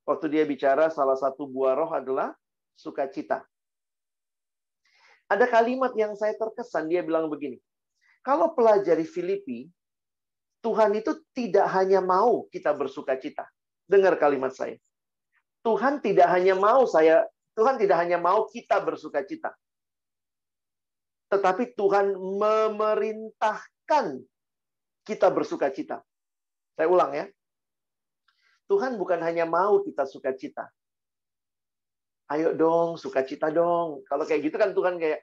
Waktu dia bicara salah satu buah roh adalah sukacita. Ada kalimat yang saya terkesan, dia bilang begini, kalau pelajari Filipi, Tuhan itu tidak hanya mau kita bersukacita. Dengar kalimat saya. Tuhan tidak hanya mau kita bersukacita. Tetapi Tuhan memerintahkan kita bersukacita. Saya ulang ya. Tuhan bukan hanya mau kita sukacita. Ayo dong, sukacita dong. Kalau kayak gitu kan Tuhan kayak,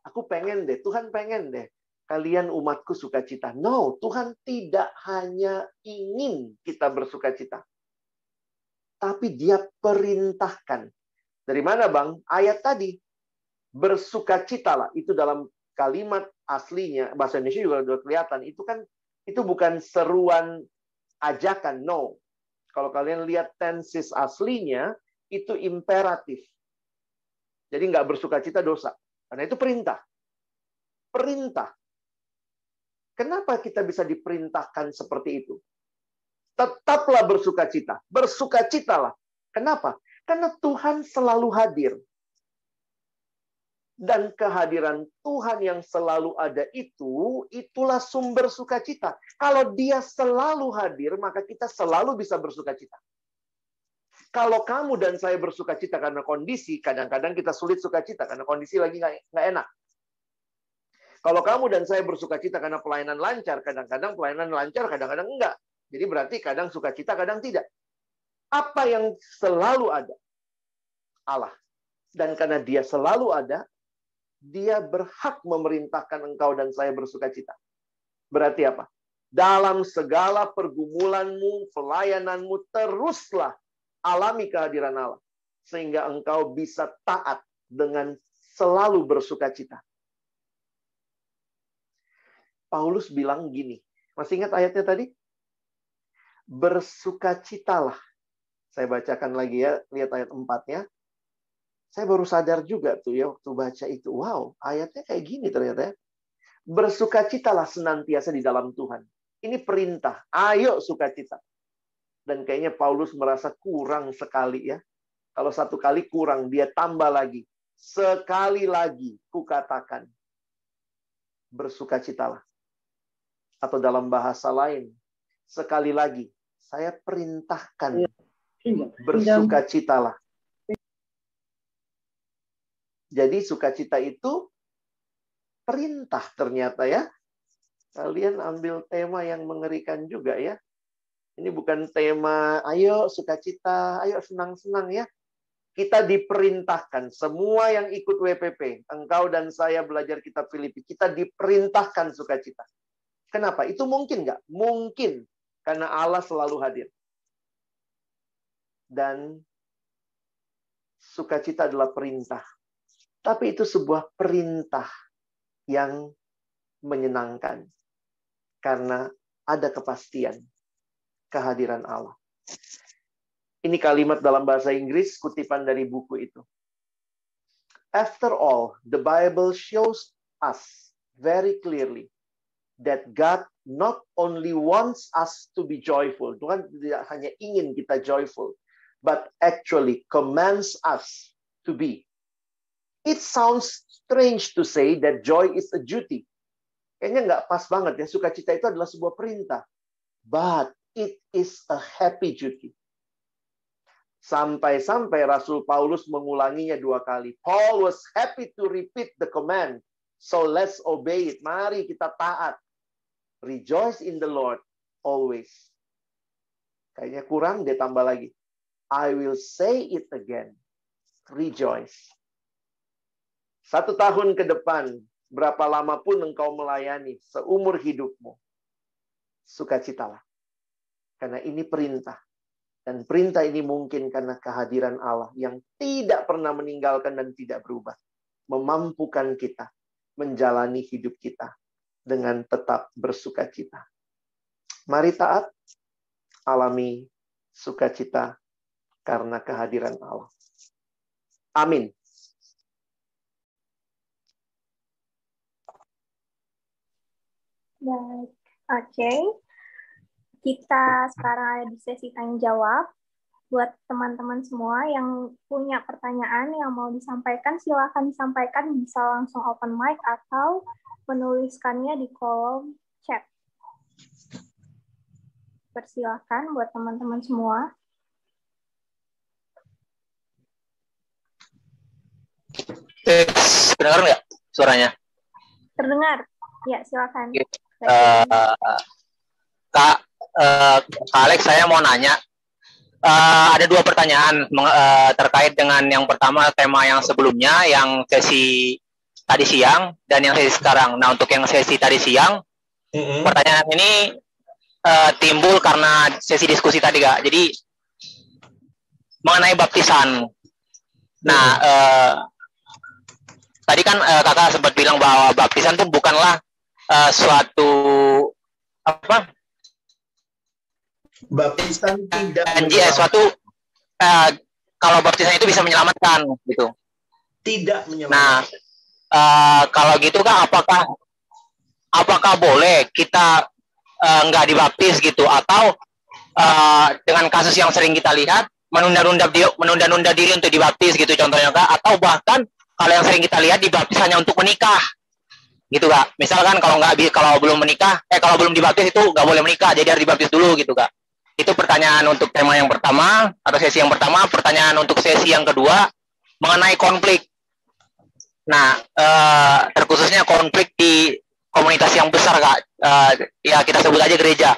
aku pengen deh, Tuhan pengen deh. Kalian umatku sukacita. No, Tuhan tidak hanya ingin kita bersukacita. Tapi Dia perintahkan. Dari mana Bang? Ayat tadi. Bersukacitalah. Itu dalam kalimat aslinya, bahasa Indonesia juga udah kelihatan. Itu bukan seruan ajakan, no. Kalau kalian lihat tenses aslinya, itu imperatif. Jadi nggak bersukacita dosa. Karena itu perintah. Perintah. Kenapa kita bisa diperintahkan seperti itu? Tetaplah bersukacita. Bersukacitalah. Kenapa? Karena Tuhan selalu hadir. Dan kehadiran Tuhan yang selalu ada itu, itulah sumber sukacita. Kalau dia selalu hadir, maka kita selalu bisa bersukacita. Kalau kamu dan saya bersukacita karena kondisi, kadang-kadang kita sulit sukacita karena kondisi lagi nggak enak. Kalau kamu dan saya bersukacita karena pelayanan lancar, kadang-kadang pelayanan lancar, kadang-kadang enggak. Jadi berarti kadang sukacita, kadang tidak. Apa yang selalu ada? Allah. Dan karena dia selalu ada, dia berhak memerintahkan engkau dan saya bersukacita. Berarti apa? Dalam segala pergumulanmu, pelayananmu, teruslah alami kehadiran Allah. Sehingga engkau bisa taat dengan selalu bersukacita. Paulus bilang gini. Masih ingat ayatnya tadi? Bersukacitalah. Saya bacakan lagi ya. Lihat ayat 4-nya. Saya baru sadar juga tuh ya waktu baca itu. Wow, ayatnya kayak gini ternyata ya. Bersukacitalah senantiasa di dalam Tuhan. Ini perintah. Ayo sukacita. Dan kayaknya Paulus merasa kurang sekali ya. Kalau satu kali kurang, dia tambah lagi. Sekali lagi kukatakan. Bersukacitalah. Atau dalam bahasa lain. Sekali lagi. Saya perintahkan. Bersukacitalah. Jadi sukacita itu perintah ternyata ya. Kalian ambil tema yang mengerikan juga ya. Ini bukan tema, ayo sukacita, ayo senang-senang ya. Kita diperintahkan, semua yang ikut WPP, engkau dan saya belajar kitab Filipi, kita diperintahkan sukacita. Kenapa? Itu mungkin nggak? Mungkin, karena Allah selalu hadir. Dan sukacita adalah perintah. Tapi itu sebuah perintah yang menyenangkan. Karena ada kepastian kehadiran Allah. Ini kalimat dalam bahasa Inggris, kutipan dari buku itu. After all, the Bible shows us very clearly that God not only wants us to be joyful. Tuhan tidak hanya ingin kita joyful, but actually commands us to be. It sounds strange to say that joy is a duty. Kayaknya nggak pas banget ya. Sukacita itu adalah sebuah perintah. But it is a happy duty. Sampai-sampai Rasul Paulus mengulanginya 2 kali. Paul was happy to repeat the command. So let's obey it. Mari kita taat. Rejoice in the Lord always. Kayaknya kurang, dia tambah lagi. I will say it again. Rejoice. 1 tahun ke depan, berapa lama pun engkau melayani, seumur hidupmu, sukacitalah. Karena ini perintah. Dan perintah ini mungkin karena kehadiran Allah yang tidak pernah meninggalkan dan tidak berubah. Memampukan kita menjalani hidup kita dengan tetap bersukacita. Mari taat, alami sukacita karena kehadiran Allah. Amin. Baik, oke. Kita sekarang ada di sesi tanya jawab. Buat teman-teman semua yang punya pertanyaan yang mau disampaikan, silakan disampaikan, bisa langsung open mic atau menuliskannya di kolom chat. Persilakan buat teman-teman semua. Terdengar nggak suaranya? Terdengar? Ya, silakan. Kak Alex, saya mau nanya. Ada 2 pertanyaan terkait dengan yang pertama tema yang sebelumnya, yang sesi tadi siang, dan yang sesi sekarang. Nah, untuk yang sesi tadi siang, pertanyaan ini timbul karena sesi diskusi tadi, Kak. Jadi, mengenai baptisan. Nah, tadi kan kakak sempat bilang bahwa baptisan itu bukanlah suatu apa? Baptisan tidak suatu kalau baptisan itu bisa menyelamatkan gitu. Tidak menyelamatkan. Nah, kalau gitu Kak, apakah boleh kita nggak dibaptis gitu, atau dengan kasus yang sering kita lihat menunda-nunda diri untuk dibaptis gitu contohnya Kak, atau bahkan kalau yang sering kita lihat dibaptis hanya untuk menikah, gitu Kak. Misalkan kalau belum menikah, kalau belum dibaptis itu nggak boleh menikah, jadi harus dibaptis dulu gitu Kak. Itu pertanyaan untuk tema yang pertama atau sesi yang pertama. Pertanyaan untuk sesi yang kedua mengenai konflik. Nah, terkhususnya konflik di komunitas yang besar Kak. Ya kita sebut aja gereja.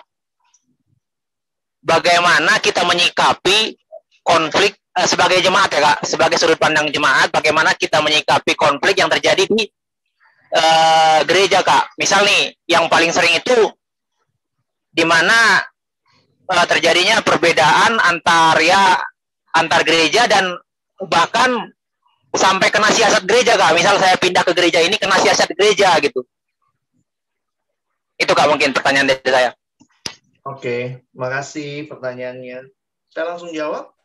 Bagaimana kita menyikapi konflik sebagai jemaat ya Kak, sebagai sudut pandang jemaat, bagaimana kita menyikapi konflik yang terjadi di gereja Kak. Misal nih, yang paling sering itu di mana terjadinya perbedaan antar gereja dan bahkan sampai kena siasat gereja Kak. Misal saya pindah ke gereja ini kena siasat gereja gitu. Itu Kak mungkin pertanyaan dari saya. Oke, makasih pertanyaannya. Saya langsung jawab?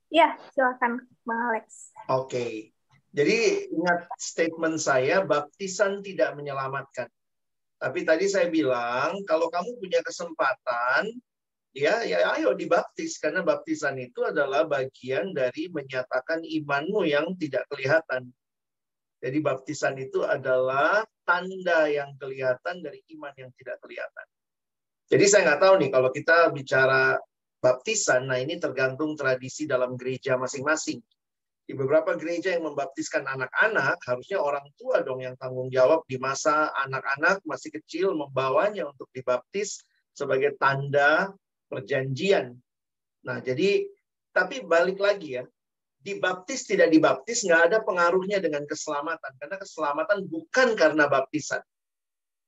Ya, silakan Bang Alex. Oke. Jadi ingat statement saya, baptisan tidak menyelamatkan. Tapi tadi saya bilang, kalau kamu punya kesempatan, ya ayo dibaptis, karena baptisan itu adalah bagian dari menyatakan imanmu yang tidak kelihatan. Jadi baptisan itu adalah tanda yang kelihatan dari iman yang tidak kelihatan. Jadi saya nggak tahu nih, kalau kita bicara baptisan, nah ini tergantung tradisi dalam gereja masing-masing. Di beberapa gereja yang membaptiskan anak-anak, harusnya orang tua dong yang tanggung jawab di masa anak-anak masih kecil, membawanya untuk dibaptis sebagai tanda perjanjian. Nah, jadi, tapi balik lagi ya, dibaptis tidak dibaptis nggak ada pengaruhnya dengan keselamatan, karena keselamatan bukan karena baptisan.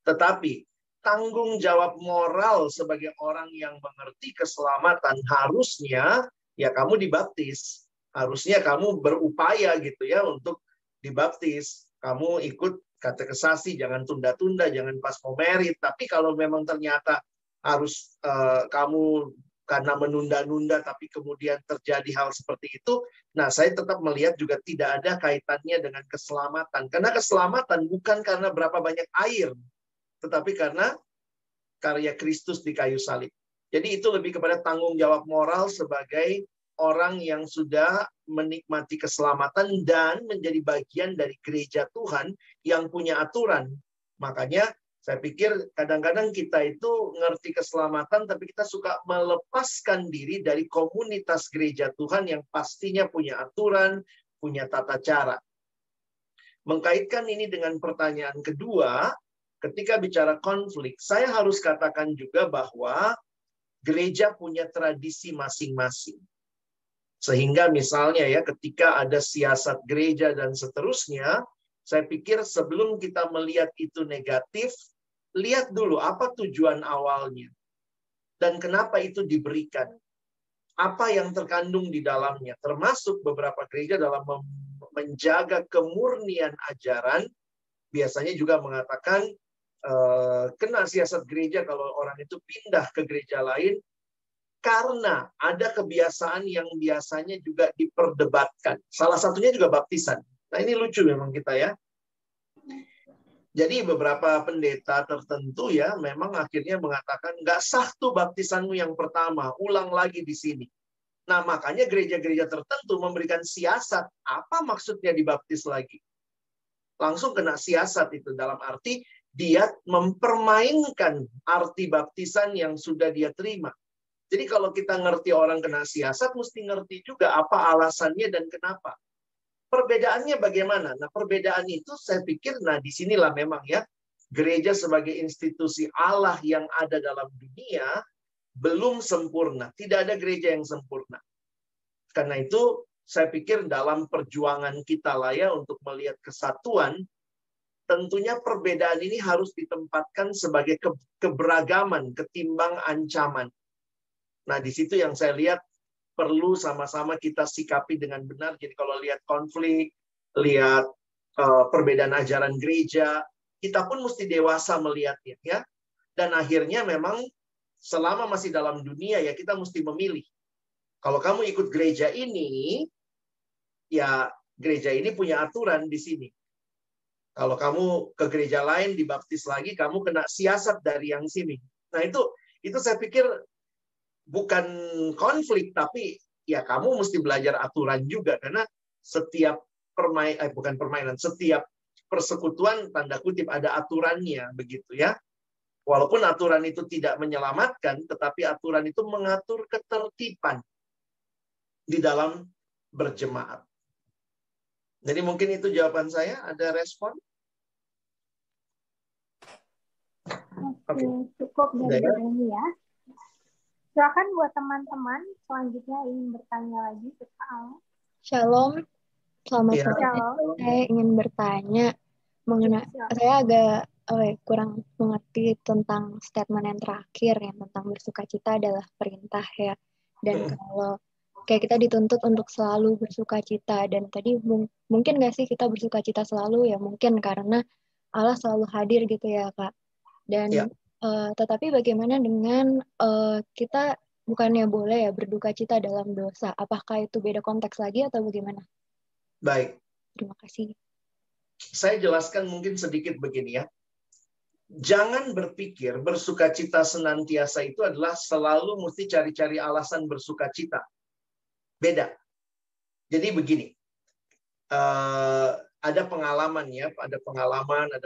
Tetapi tanggung jawab moral sebagai orang yang mengerti keselamatan harusnya ya kamu dibaptis. Harusnya kamu berupaya gitu ya untuk dibaptis. Kamu ikut katekesasi, jangan tunda-tunda, jangan pas mau merit. Tapi kalau memang ternyata harus kamu karena menunda-nunda tapi kemudian terjadi hal seperti itu, nah saya tetap melihat juga tidak ada kaitannya dengan keselamatan. Karena keselamatan bukan karena berapa banyak air, tetapi karena karya Kristus di kayu salib. Jadi itu lebih kepada tanggung jawab moral sebagai orang yang sudah menikmati keselamatan dan menjadi bagian dari gereja Tuhan yang punya aturan. Makanya saya pikir kadang-kadang kita itu ngerti keselamatan, tapi kita suka melepaskan diri dari komunitas gereja Tuhan yang pastinya punya aturan, punya tata cara. Mengkaitkan ini dengan pertanyaan kedua, ketika bicara konflik, saya harus katakan juga bahwa gereja punya tradisi masing-masing. Sehingga misalnya ya ketika ada siasat gereja dan seterusnya, saya pikir sebelum kita melihat itu negatif, lihat dulu apa tujuan awalnya. Dan kenapa itu diberikan. Apa yang terkandung di dalamnya. Termasuk beberapa gereja dalam menjaga kemurnian ajaran, biasanya juga mengatakan, kena siasat gereja kalau orang itu pindah ke gereja lain, karena ada kebiasaan yang biasanya juga diperdebatkan. Salah satunya juga baptisan. Nah ini lucu memang kita ya. Jadi beberapa pendeta tertentu ya memang akhirnya mengatakan nggak sah tuh baptisanmu yang pertama, ulang lagi di sini. Nah makanya gereja-gereja tertentu memberikan siasat. Apa maksudnya dibaptis lagi? Langsung kena siasat itu, dalam arti dia mempermainkan arti baptisan yang sudah dia terima. Jadi kalau kita ngerti orang kena siasat, mesti ngerti juga apa alasannya dan kenapa. Perbedaannya bagaimana? Nah, perbedaan itu saya pikir, nah disinilah memang ya, gereja sebagai institusi Allah yang ada dalam dunia, belum sempurna. Tidak ada gereja yang sempurna. Karena itu, saya pikir dalam perjuangan kita lah ya, untuk melihat kesatuan, tentunya perbedaan ini harus ditempatkan sebagai keberagaman, ketimbang ancaman. Nah, di situ yang saya lihat perlu sama-sama kita sikapi dengan benar. Jadi kalau lihat konflik, lihat perbedaan ajaran gereja, kita pun mesti dewasa melihatnya ya. Dan akhirnya memang selama masih dalam dunia ya kita mesti memilih. Kalau kamu ikut gereja ini, ya gereja ini punya aturan di sini. Kalau kamu ke gereja lain dibaptis lagi, kamu kena siasat dari yang sini. Nah itu saya pikir bukan konflik, tapi ya kamu mesti belajar aturan juga. Karena setiap bukan permainan, setiap persekutuan tanda kutip ada aturannya begitu ya. Walaupun aturan itu tidak menyelamatkan, tetapi aturan itu mengatur ketertiban di dalam berjemaat. Jadi mungkin itu jawaban saya. Ada respon? Oke, cukup dari ini ya. Silakan buat teman-teman selanjutnya ingin bertanya lagi ke Kak Al. Shalom, selamat Ya. sore. Shalom. Saya ingin bertanya mengenai, Silakan. saya agak kurang mengerti tentang statement yang terakhir yang tentang bersukacita adalah perintah ya. Dan kalau kayak kita dituntut untuk selalu bersukacita, dan tadi mungkin nggak sih kita bersukacita selalu ya, mungkin karena Allah selalu hadir gitu ya Kak. Dan Ya. tetapi bagaimana dengan kita bukannya boleh ya berduka cita dalam dosa? Apakah itu beda konteks lagi atau bagaimana? Baik. Terima kasih. Saya jelaskan mungkin sedikit begini ya. Jangan berpikir bersukacita senantiasa itu adalah selalu mesti cari-cari alasan bersukacita. Beda. Jadi begini. Ada pengalaman ya, ada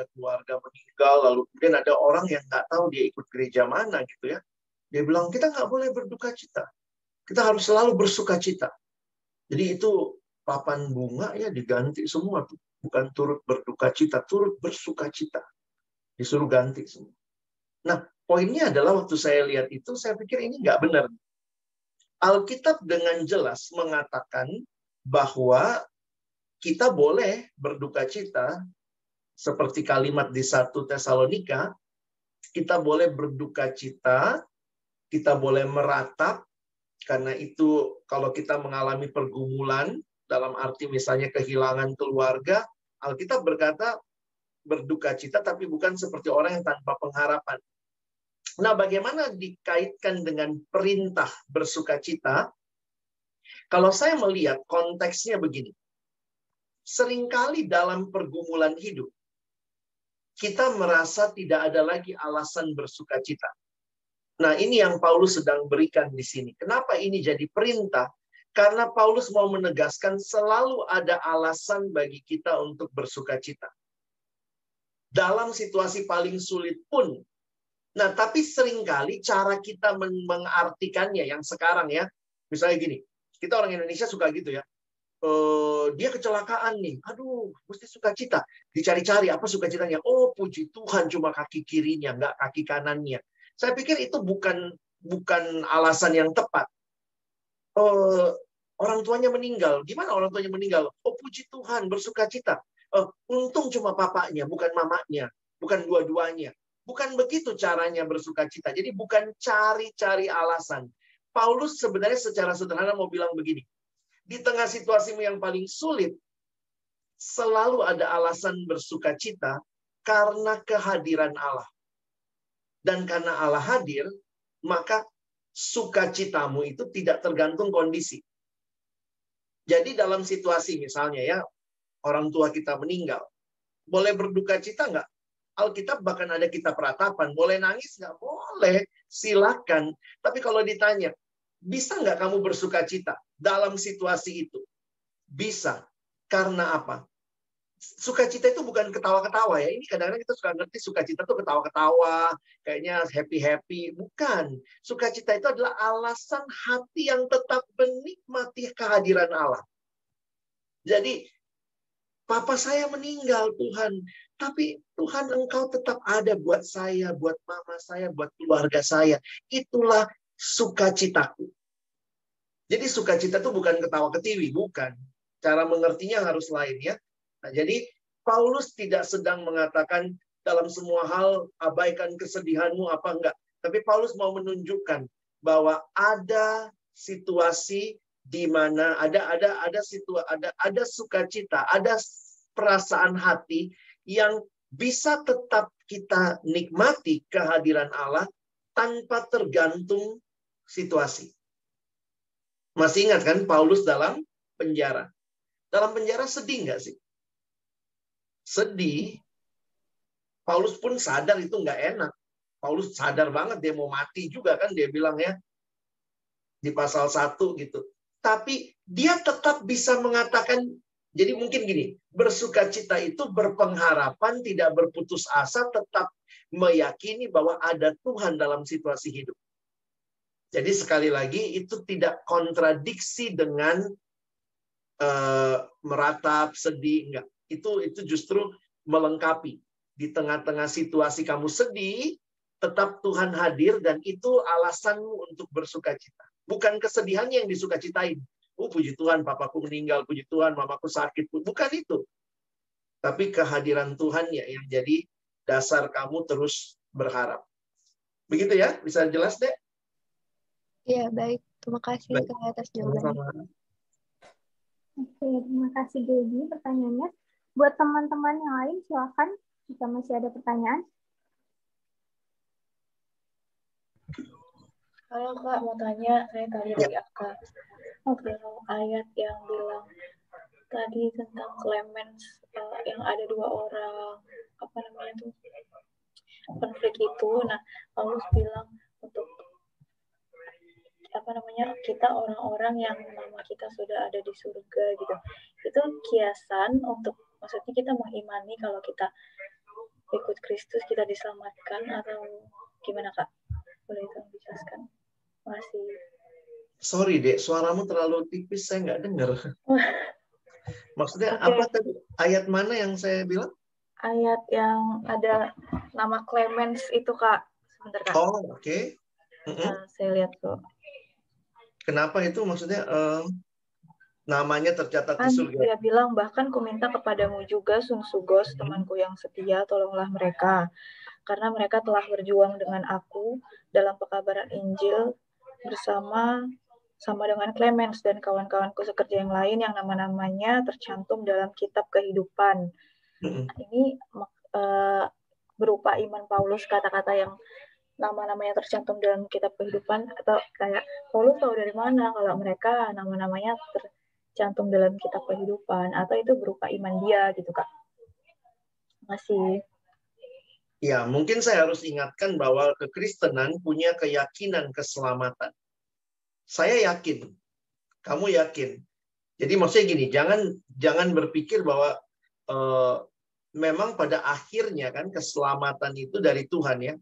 keluarga meninggal, lalu kemudian ada orang yang nggak tahu dia ikut gereja mana gitu ya. Dia bilang, kita nggak boleh berduka cita. Kita harus selalu bersuka cita. Jadi itu papan bunga ya diganti semua tuh. Bukan turut berduka cita, turut bersuka cita. Disuruh ganti semua. Nah, poinnya adalah waktu saya lihat itu, saya pikir ini nggak benar. Alkitab dengan jelas mengatakan bahwa kita boleh berduka cita, seperti kalimat di 1 Tesalonika, kita boleh berduka cita, kita boleh meratap, karena itu kalau kita mengalami pergumulan, dalam arti misalnya kehilangan keluarga, Alkitab berkata berduka cita, tapi bukan seperti orang yang tanpa pengharapan. Nah, bagaimana dikaitkan dengan perintah bersuka cita? Kalau saya melihat konteksnya begini, seringkali dalam pergumulan hidup, kita merasa tidak ada lagi alasan bersuka cita. Nah, ini yang Paulus sedang berikan di sini. Kenapa ini jadi perintah? Karena Paulus mau menegaskan selalu ada alasan bagi kita untuk bersuka cita. Dalam situasi paling sulit pun. Nah, tapi seringkali cara kita mengartikannya yang sekarang ya. Misalnya gini, kita orang Indonesia suka gitu ya. Dia kecelakaan nih. Aduh, mesti sukacita. Dicari-cari apa sukacitanya. Oh, puji Tuhan cuma kaki kirinya, nggak kaki kanannya. Saya pikir itu bukan alasan yang tepat. Orang tuanya meninggal. Gimana orang tuanya meninggal? Oh, puji Tuhan, bersukacita. Untung cuma papanya, bukan mamanya, bukan dua-duanya. Bukan begitu caranya bersukacita. Jadi bukan cari-cari alasan. Paulus sebenarnya secara sederhana mau bilang begini. Di tengah situasimu yang paling sulit, selalu ada alasan bersukacita karena kehadiran Allah. Dan karena Allah hadir, maka sukacitamu itu tidak tergantung kondisi. Jadi dalam situasi misalnya ya, orang tua kita meninggal, boleh berduka cita nggak? Alkitab bahkan ada kitab ratapan, boleh nangis nggak? Boleh, silakan. Tapi kalau ditanya, bisa nggak kamu bersuka cita dalam situasi itu? Bisa. Karena apa? Sukacita itu bukan ketawa-ketawa ya. Ini kadang-kadang kita suka ngerti sukacita itu ketawa-ketawa, kayaknya happy-happy. Bukan. Sukacita itu adalah alasan hati yang tetap menikmati kehadiran Allah. Jadi, papa saya meninggal Tuhan. Tapi Tuhan engkau tetap ada buat saya, buat mama saya, buat keluarga saya. Itulah sukacitaku. Jadi sukacita itu bukan ketawa-ketiwi, bukan. Cara mengertinya harus lain ya. Nah, jadi Paulus tidak sedang mengatakan dalam semua hal abaikan kesedihanmu apa enggak. Tapi Paulus mau menunjukkan bahwa ada situasi di mana ada sukacita, ada perasaan hati yang bisa tetap kita nikmati kehadiran Allah tanpa tergantung situasi. Masih ingat kan Paulus dalam penjara? Dalam penjara sedih nggak sih? Sedih. Paulus pun sadar itu nggak enak. Paulus sadar banget dia mau mati juga kan dia bilang ya. Di pasal 1 gitu. Tapi dia tetap bisa mengatakan Jadi mungkin gini, bersukacita itu berpengharapan, tidak berputus asa, tetap meyakini bahwa ada Tuhan dalam situasi hidup. Jadi sekali lagi itu tidak kontradiksi dengan meratap, sedih, enggak. Itu justru melengkapi. Di tengah-tengah situasi kamu sedih, tetap Tuhan hadir dan itu alasanmu untuk bersukacita. Bukan kesedihannya yang disukacitain. Puji Tuhan, papaku meninggal, puji Tuhan, mamaku sakit. Bukan itu. Tapi kehadiran Tuhan ya yang jadi dasar kamu terus berharap. Begitu ya? Bisa jelas, Dek? Iya, baik. Terima kasih Kak atas jawabannya. Oke, terima kasih Gaby pertanyaannya. Buat teman-teman yang lain, silakan jika masih ada pertanyaan. Halo Kak, mau tanya, saya tadi dari Kak. Kalau ayat yang bilang tadi tentang Clemens yang ada 2 orang, apa namanya tuh, konflik itu, nah Paulus bilang untuk apa namanya, kita orang-orang yang nama kita sudah ada di surga gitu. Itu kiasan untuk, maksudnya kita mengimani kalau kita ikut Kristus kita diselamatkan atau gimana Kak? Boleh tolong dijelaskan? Masih. Sorry Dek, suaramu terlalu tipis, saya nggak dengar. Maksudnya apa tadi? Ayat mana yang saya bilang? Ayat yang ada nama Clemens itu Kak. Sebentar Kak. Oh, oke. Nah, saya lihat tuh. Kenapa itu maksudnya namanya tercatat di surga? Dia bilang, bahkan ku minta kepadamu juga Sungsugos, temanku yang setia, tolonglah mereka. Karena mereka telah berjuang dengan aku dalam pekabaran Injil bersama dengan Clemens dan kawan-kawanku sekerja yang lain yang nama-namanya tercantum dalam kitab kehidupan. Ini berupa iman Paulus, kata-kata yang nama-namanya tercantum dalam kitab kehidupan, atau kayak Paulus tahu dari mana kalau mereka nama-namanya tercantum dalam kitab kehidupan, atau itu berupa iman dia gitu Kak. Masih. Ya, mungkin saya harus ingatkan bahwa kekristenan punya keyakinan keselamatan. Saya yakin, kamu yakin. Jadi maksudnya gini, jangan berpikir bahwa memang pada akhirnya kan keselamatan itu dari Tuhan ya.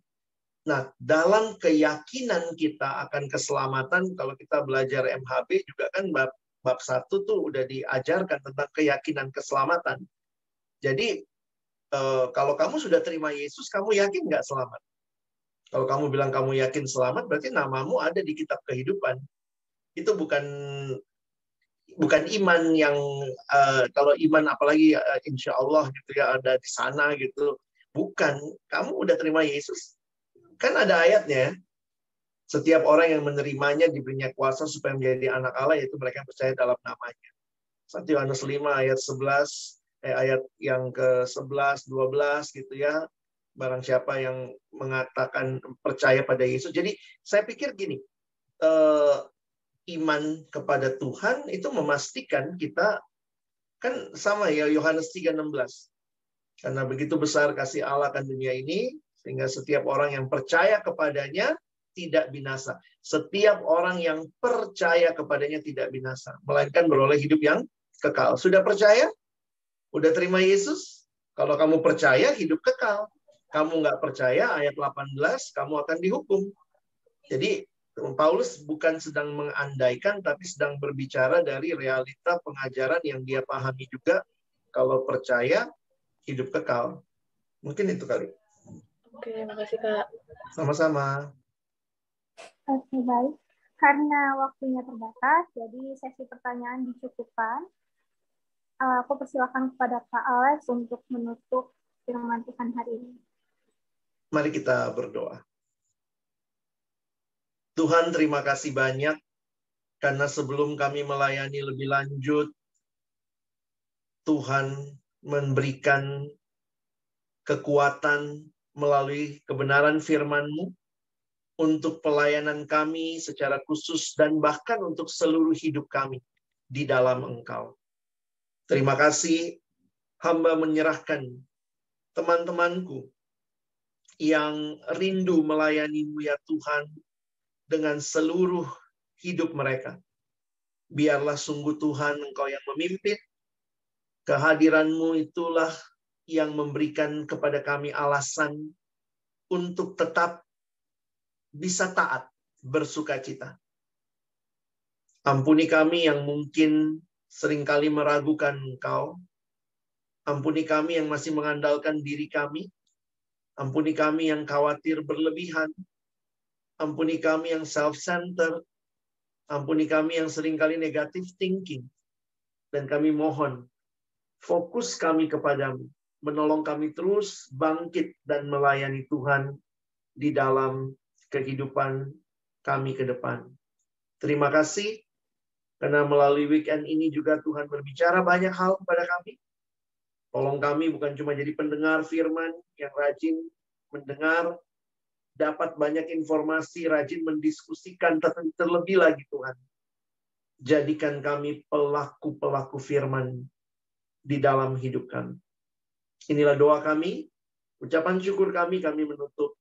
Nah, dalam keyakinan kita akan keselamatan, kalau kita belajar MHB juga kan bab 1 tuh udah diajarkan tentang keyakinan keselamatan. Jadi, kalau kamu sudah terima Yesus, kamu yakin nggak selamat? Kalau kamu bilang kamu yakin selamat, berarti namamu ada di kitab kehidupan. Itu bukan iman yang, kalau iman apalagi insya Allah gitu ya, ada di sana gitu. Bukan, kamu udah terima Yesus. Kan ada ayatnya, setiap orang yang menerimanya diberinya kuasa supaya menjadi anak Allah, yaitu mereka yang percaya dalam namanya. 1 Yohanes 5 ayat 11, ayat yang ke-11, 12 gitu ya. Barang siapa yang mengatakan percaya pada Yesus. Jadi saya pikir gini, iman kepada Tuhan itu memastikan kita, kan sama ya Yohanes 3:16. Karena begitu besar kasih Allah akan dunia ini, sehingga setiap orang yang percaya kepadanya tidak binasa. Setiap orang yang percaya kepadanya tidak binasa, melainkan beroleh hidup yang kekal. Sudah percaya? Udah terima Yesus? Kalau kamu percaya, hidup kekal. Kamu nggak percaya, ayat 18, kamu akan dihukum. Jadi, Paulus bukan sedang mengandaikan, tapi sedang berbicara dari realita pengajaran yang dia pahami juga. Kalau percaya, hidup kekal. Mungkin itu kali. Oke, makasih Kak. Sama-sama. Oke, baik. Karena waktunya terbatas, jadi sesi pertanyaan dicukupkan. Aku persilakan kepada Kak Alex untuk menutup firman Tuhan hari ini. Mari kita berdoa. Tuhan, terima kasih banyak karena sebelum kami melayani lebih lanjut, Tuhan memberikan kekuatan melalui kebenaran firman-Mu untuk pelayanan kami secara khusus dan bahkan untuk seluruh hidup kami di dalam Engkau. Terima kasih, hamba menyerahkan teman-temanku yang rindu melayani-Mu ya Tuhan dengan seluruh hidup mereka. Biarlah sungguh Tuhan Engkau yang memimpin, Kehadiran-Mu itulah yang memberikan kepada kami alasan untuk tetap bisa taat, bersukacita. Ampuni kami yang mungkin seringkali meragukan Engkau. Ampuni kami yang masih mengandalkan diri kami. Ampuni kami yang khawatir berlebihan. Ampuni kami yang self-centered. Ampuni kami yang seringkali negative thinking. Dan kami mohon, fokus kami kepadamu. Menolong kami terus bangkit dan melayani Tuhan di dalam kehidupan kami ke depan. Terima kasih, karena melalui weekend ini juga Tuhan berbicara banyak hal kepada kami. Tolong kami bukan cuma jadi pendengar firman yang rajin mendengar, dapat banyak informasi, rajin mendiskusikan, terlebih lagi Tuhan. Jadikan kami pelaku-pelaku firman di dalam hidup kami. Inilah doa kami, ucapan syukur kami menutup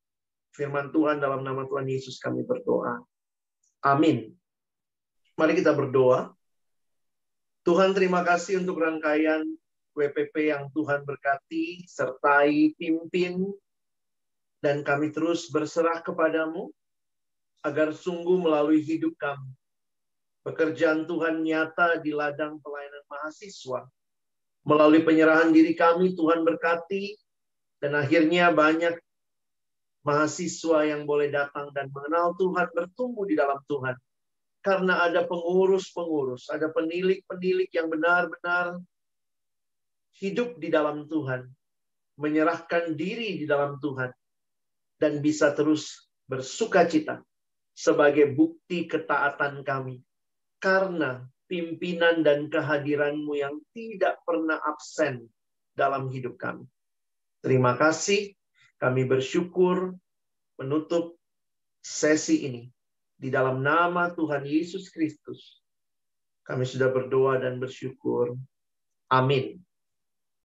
firman Tuhan dalam nama Tuhan Yesus kami berdoa. Amin. Mari kita berdoa. Tuhan, terima kasih untuk rangkaian WPP yang Tuhan berkati, sertai, pimpin, dan kami terus berserah kepadamu, agar sungguh melalui hidup kami, pekerjaan Tuhan nyata di ladang pelayanan mahasiswa. Melalui penyerahan diri kami, Tuhan berkati, dan akhirnya banyak mahasiswa yang boleh datang dan mengenal Tuhan, bertumbuh di dalam Tuhan. Karena ada pengurus-pengurus, ada penilik-penilik yang benar-benar hidup di dalam Tuhan, menyerahkan diri di dalam Tuhan, dan bisa terus bersukacita sebagai bukti ketaatan kami. Karena pimpinan dan kehadiran-Mu yang tidak pernah absen dalam hidup kami. Terima kasih, kami bersyukur menutup sesi ini. Di dalam nama Tuhan Yesus Kristus, kami sudah berdoa dan bersyukur. Amin.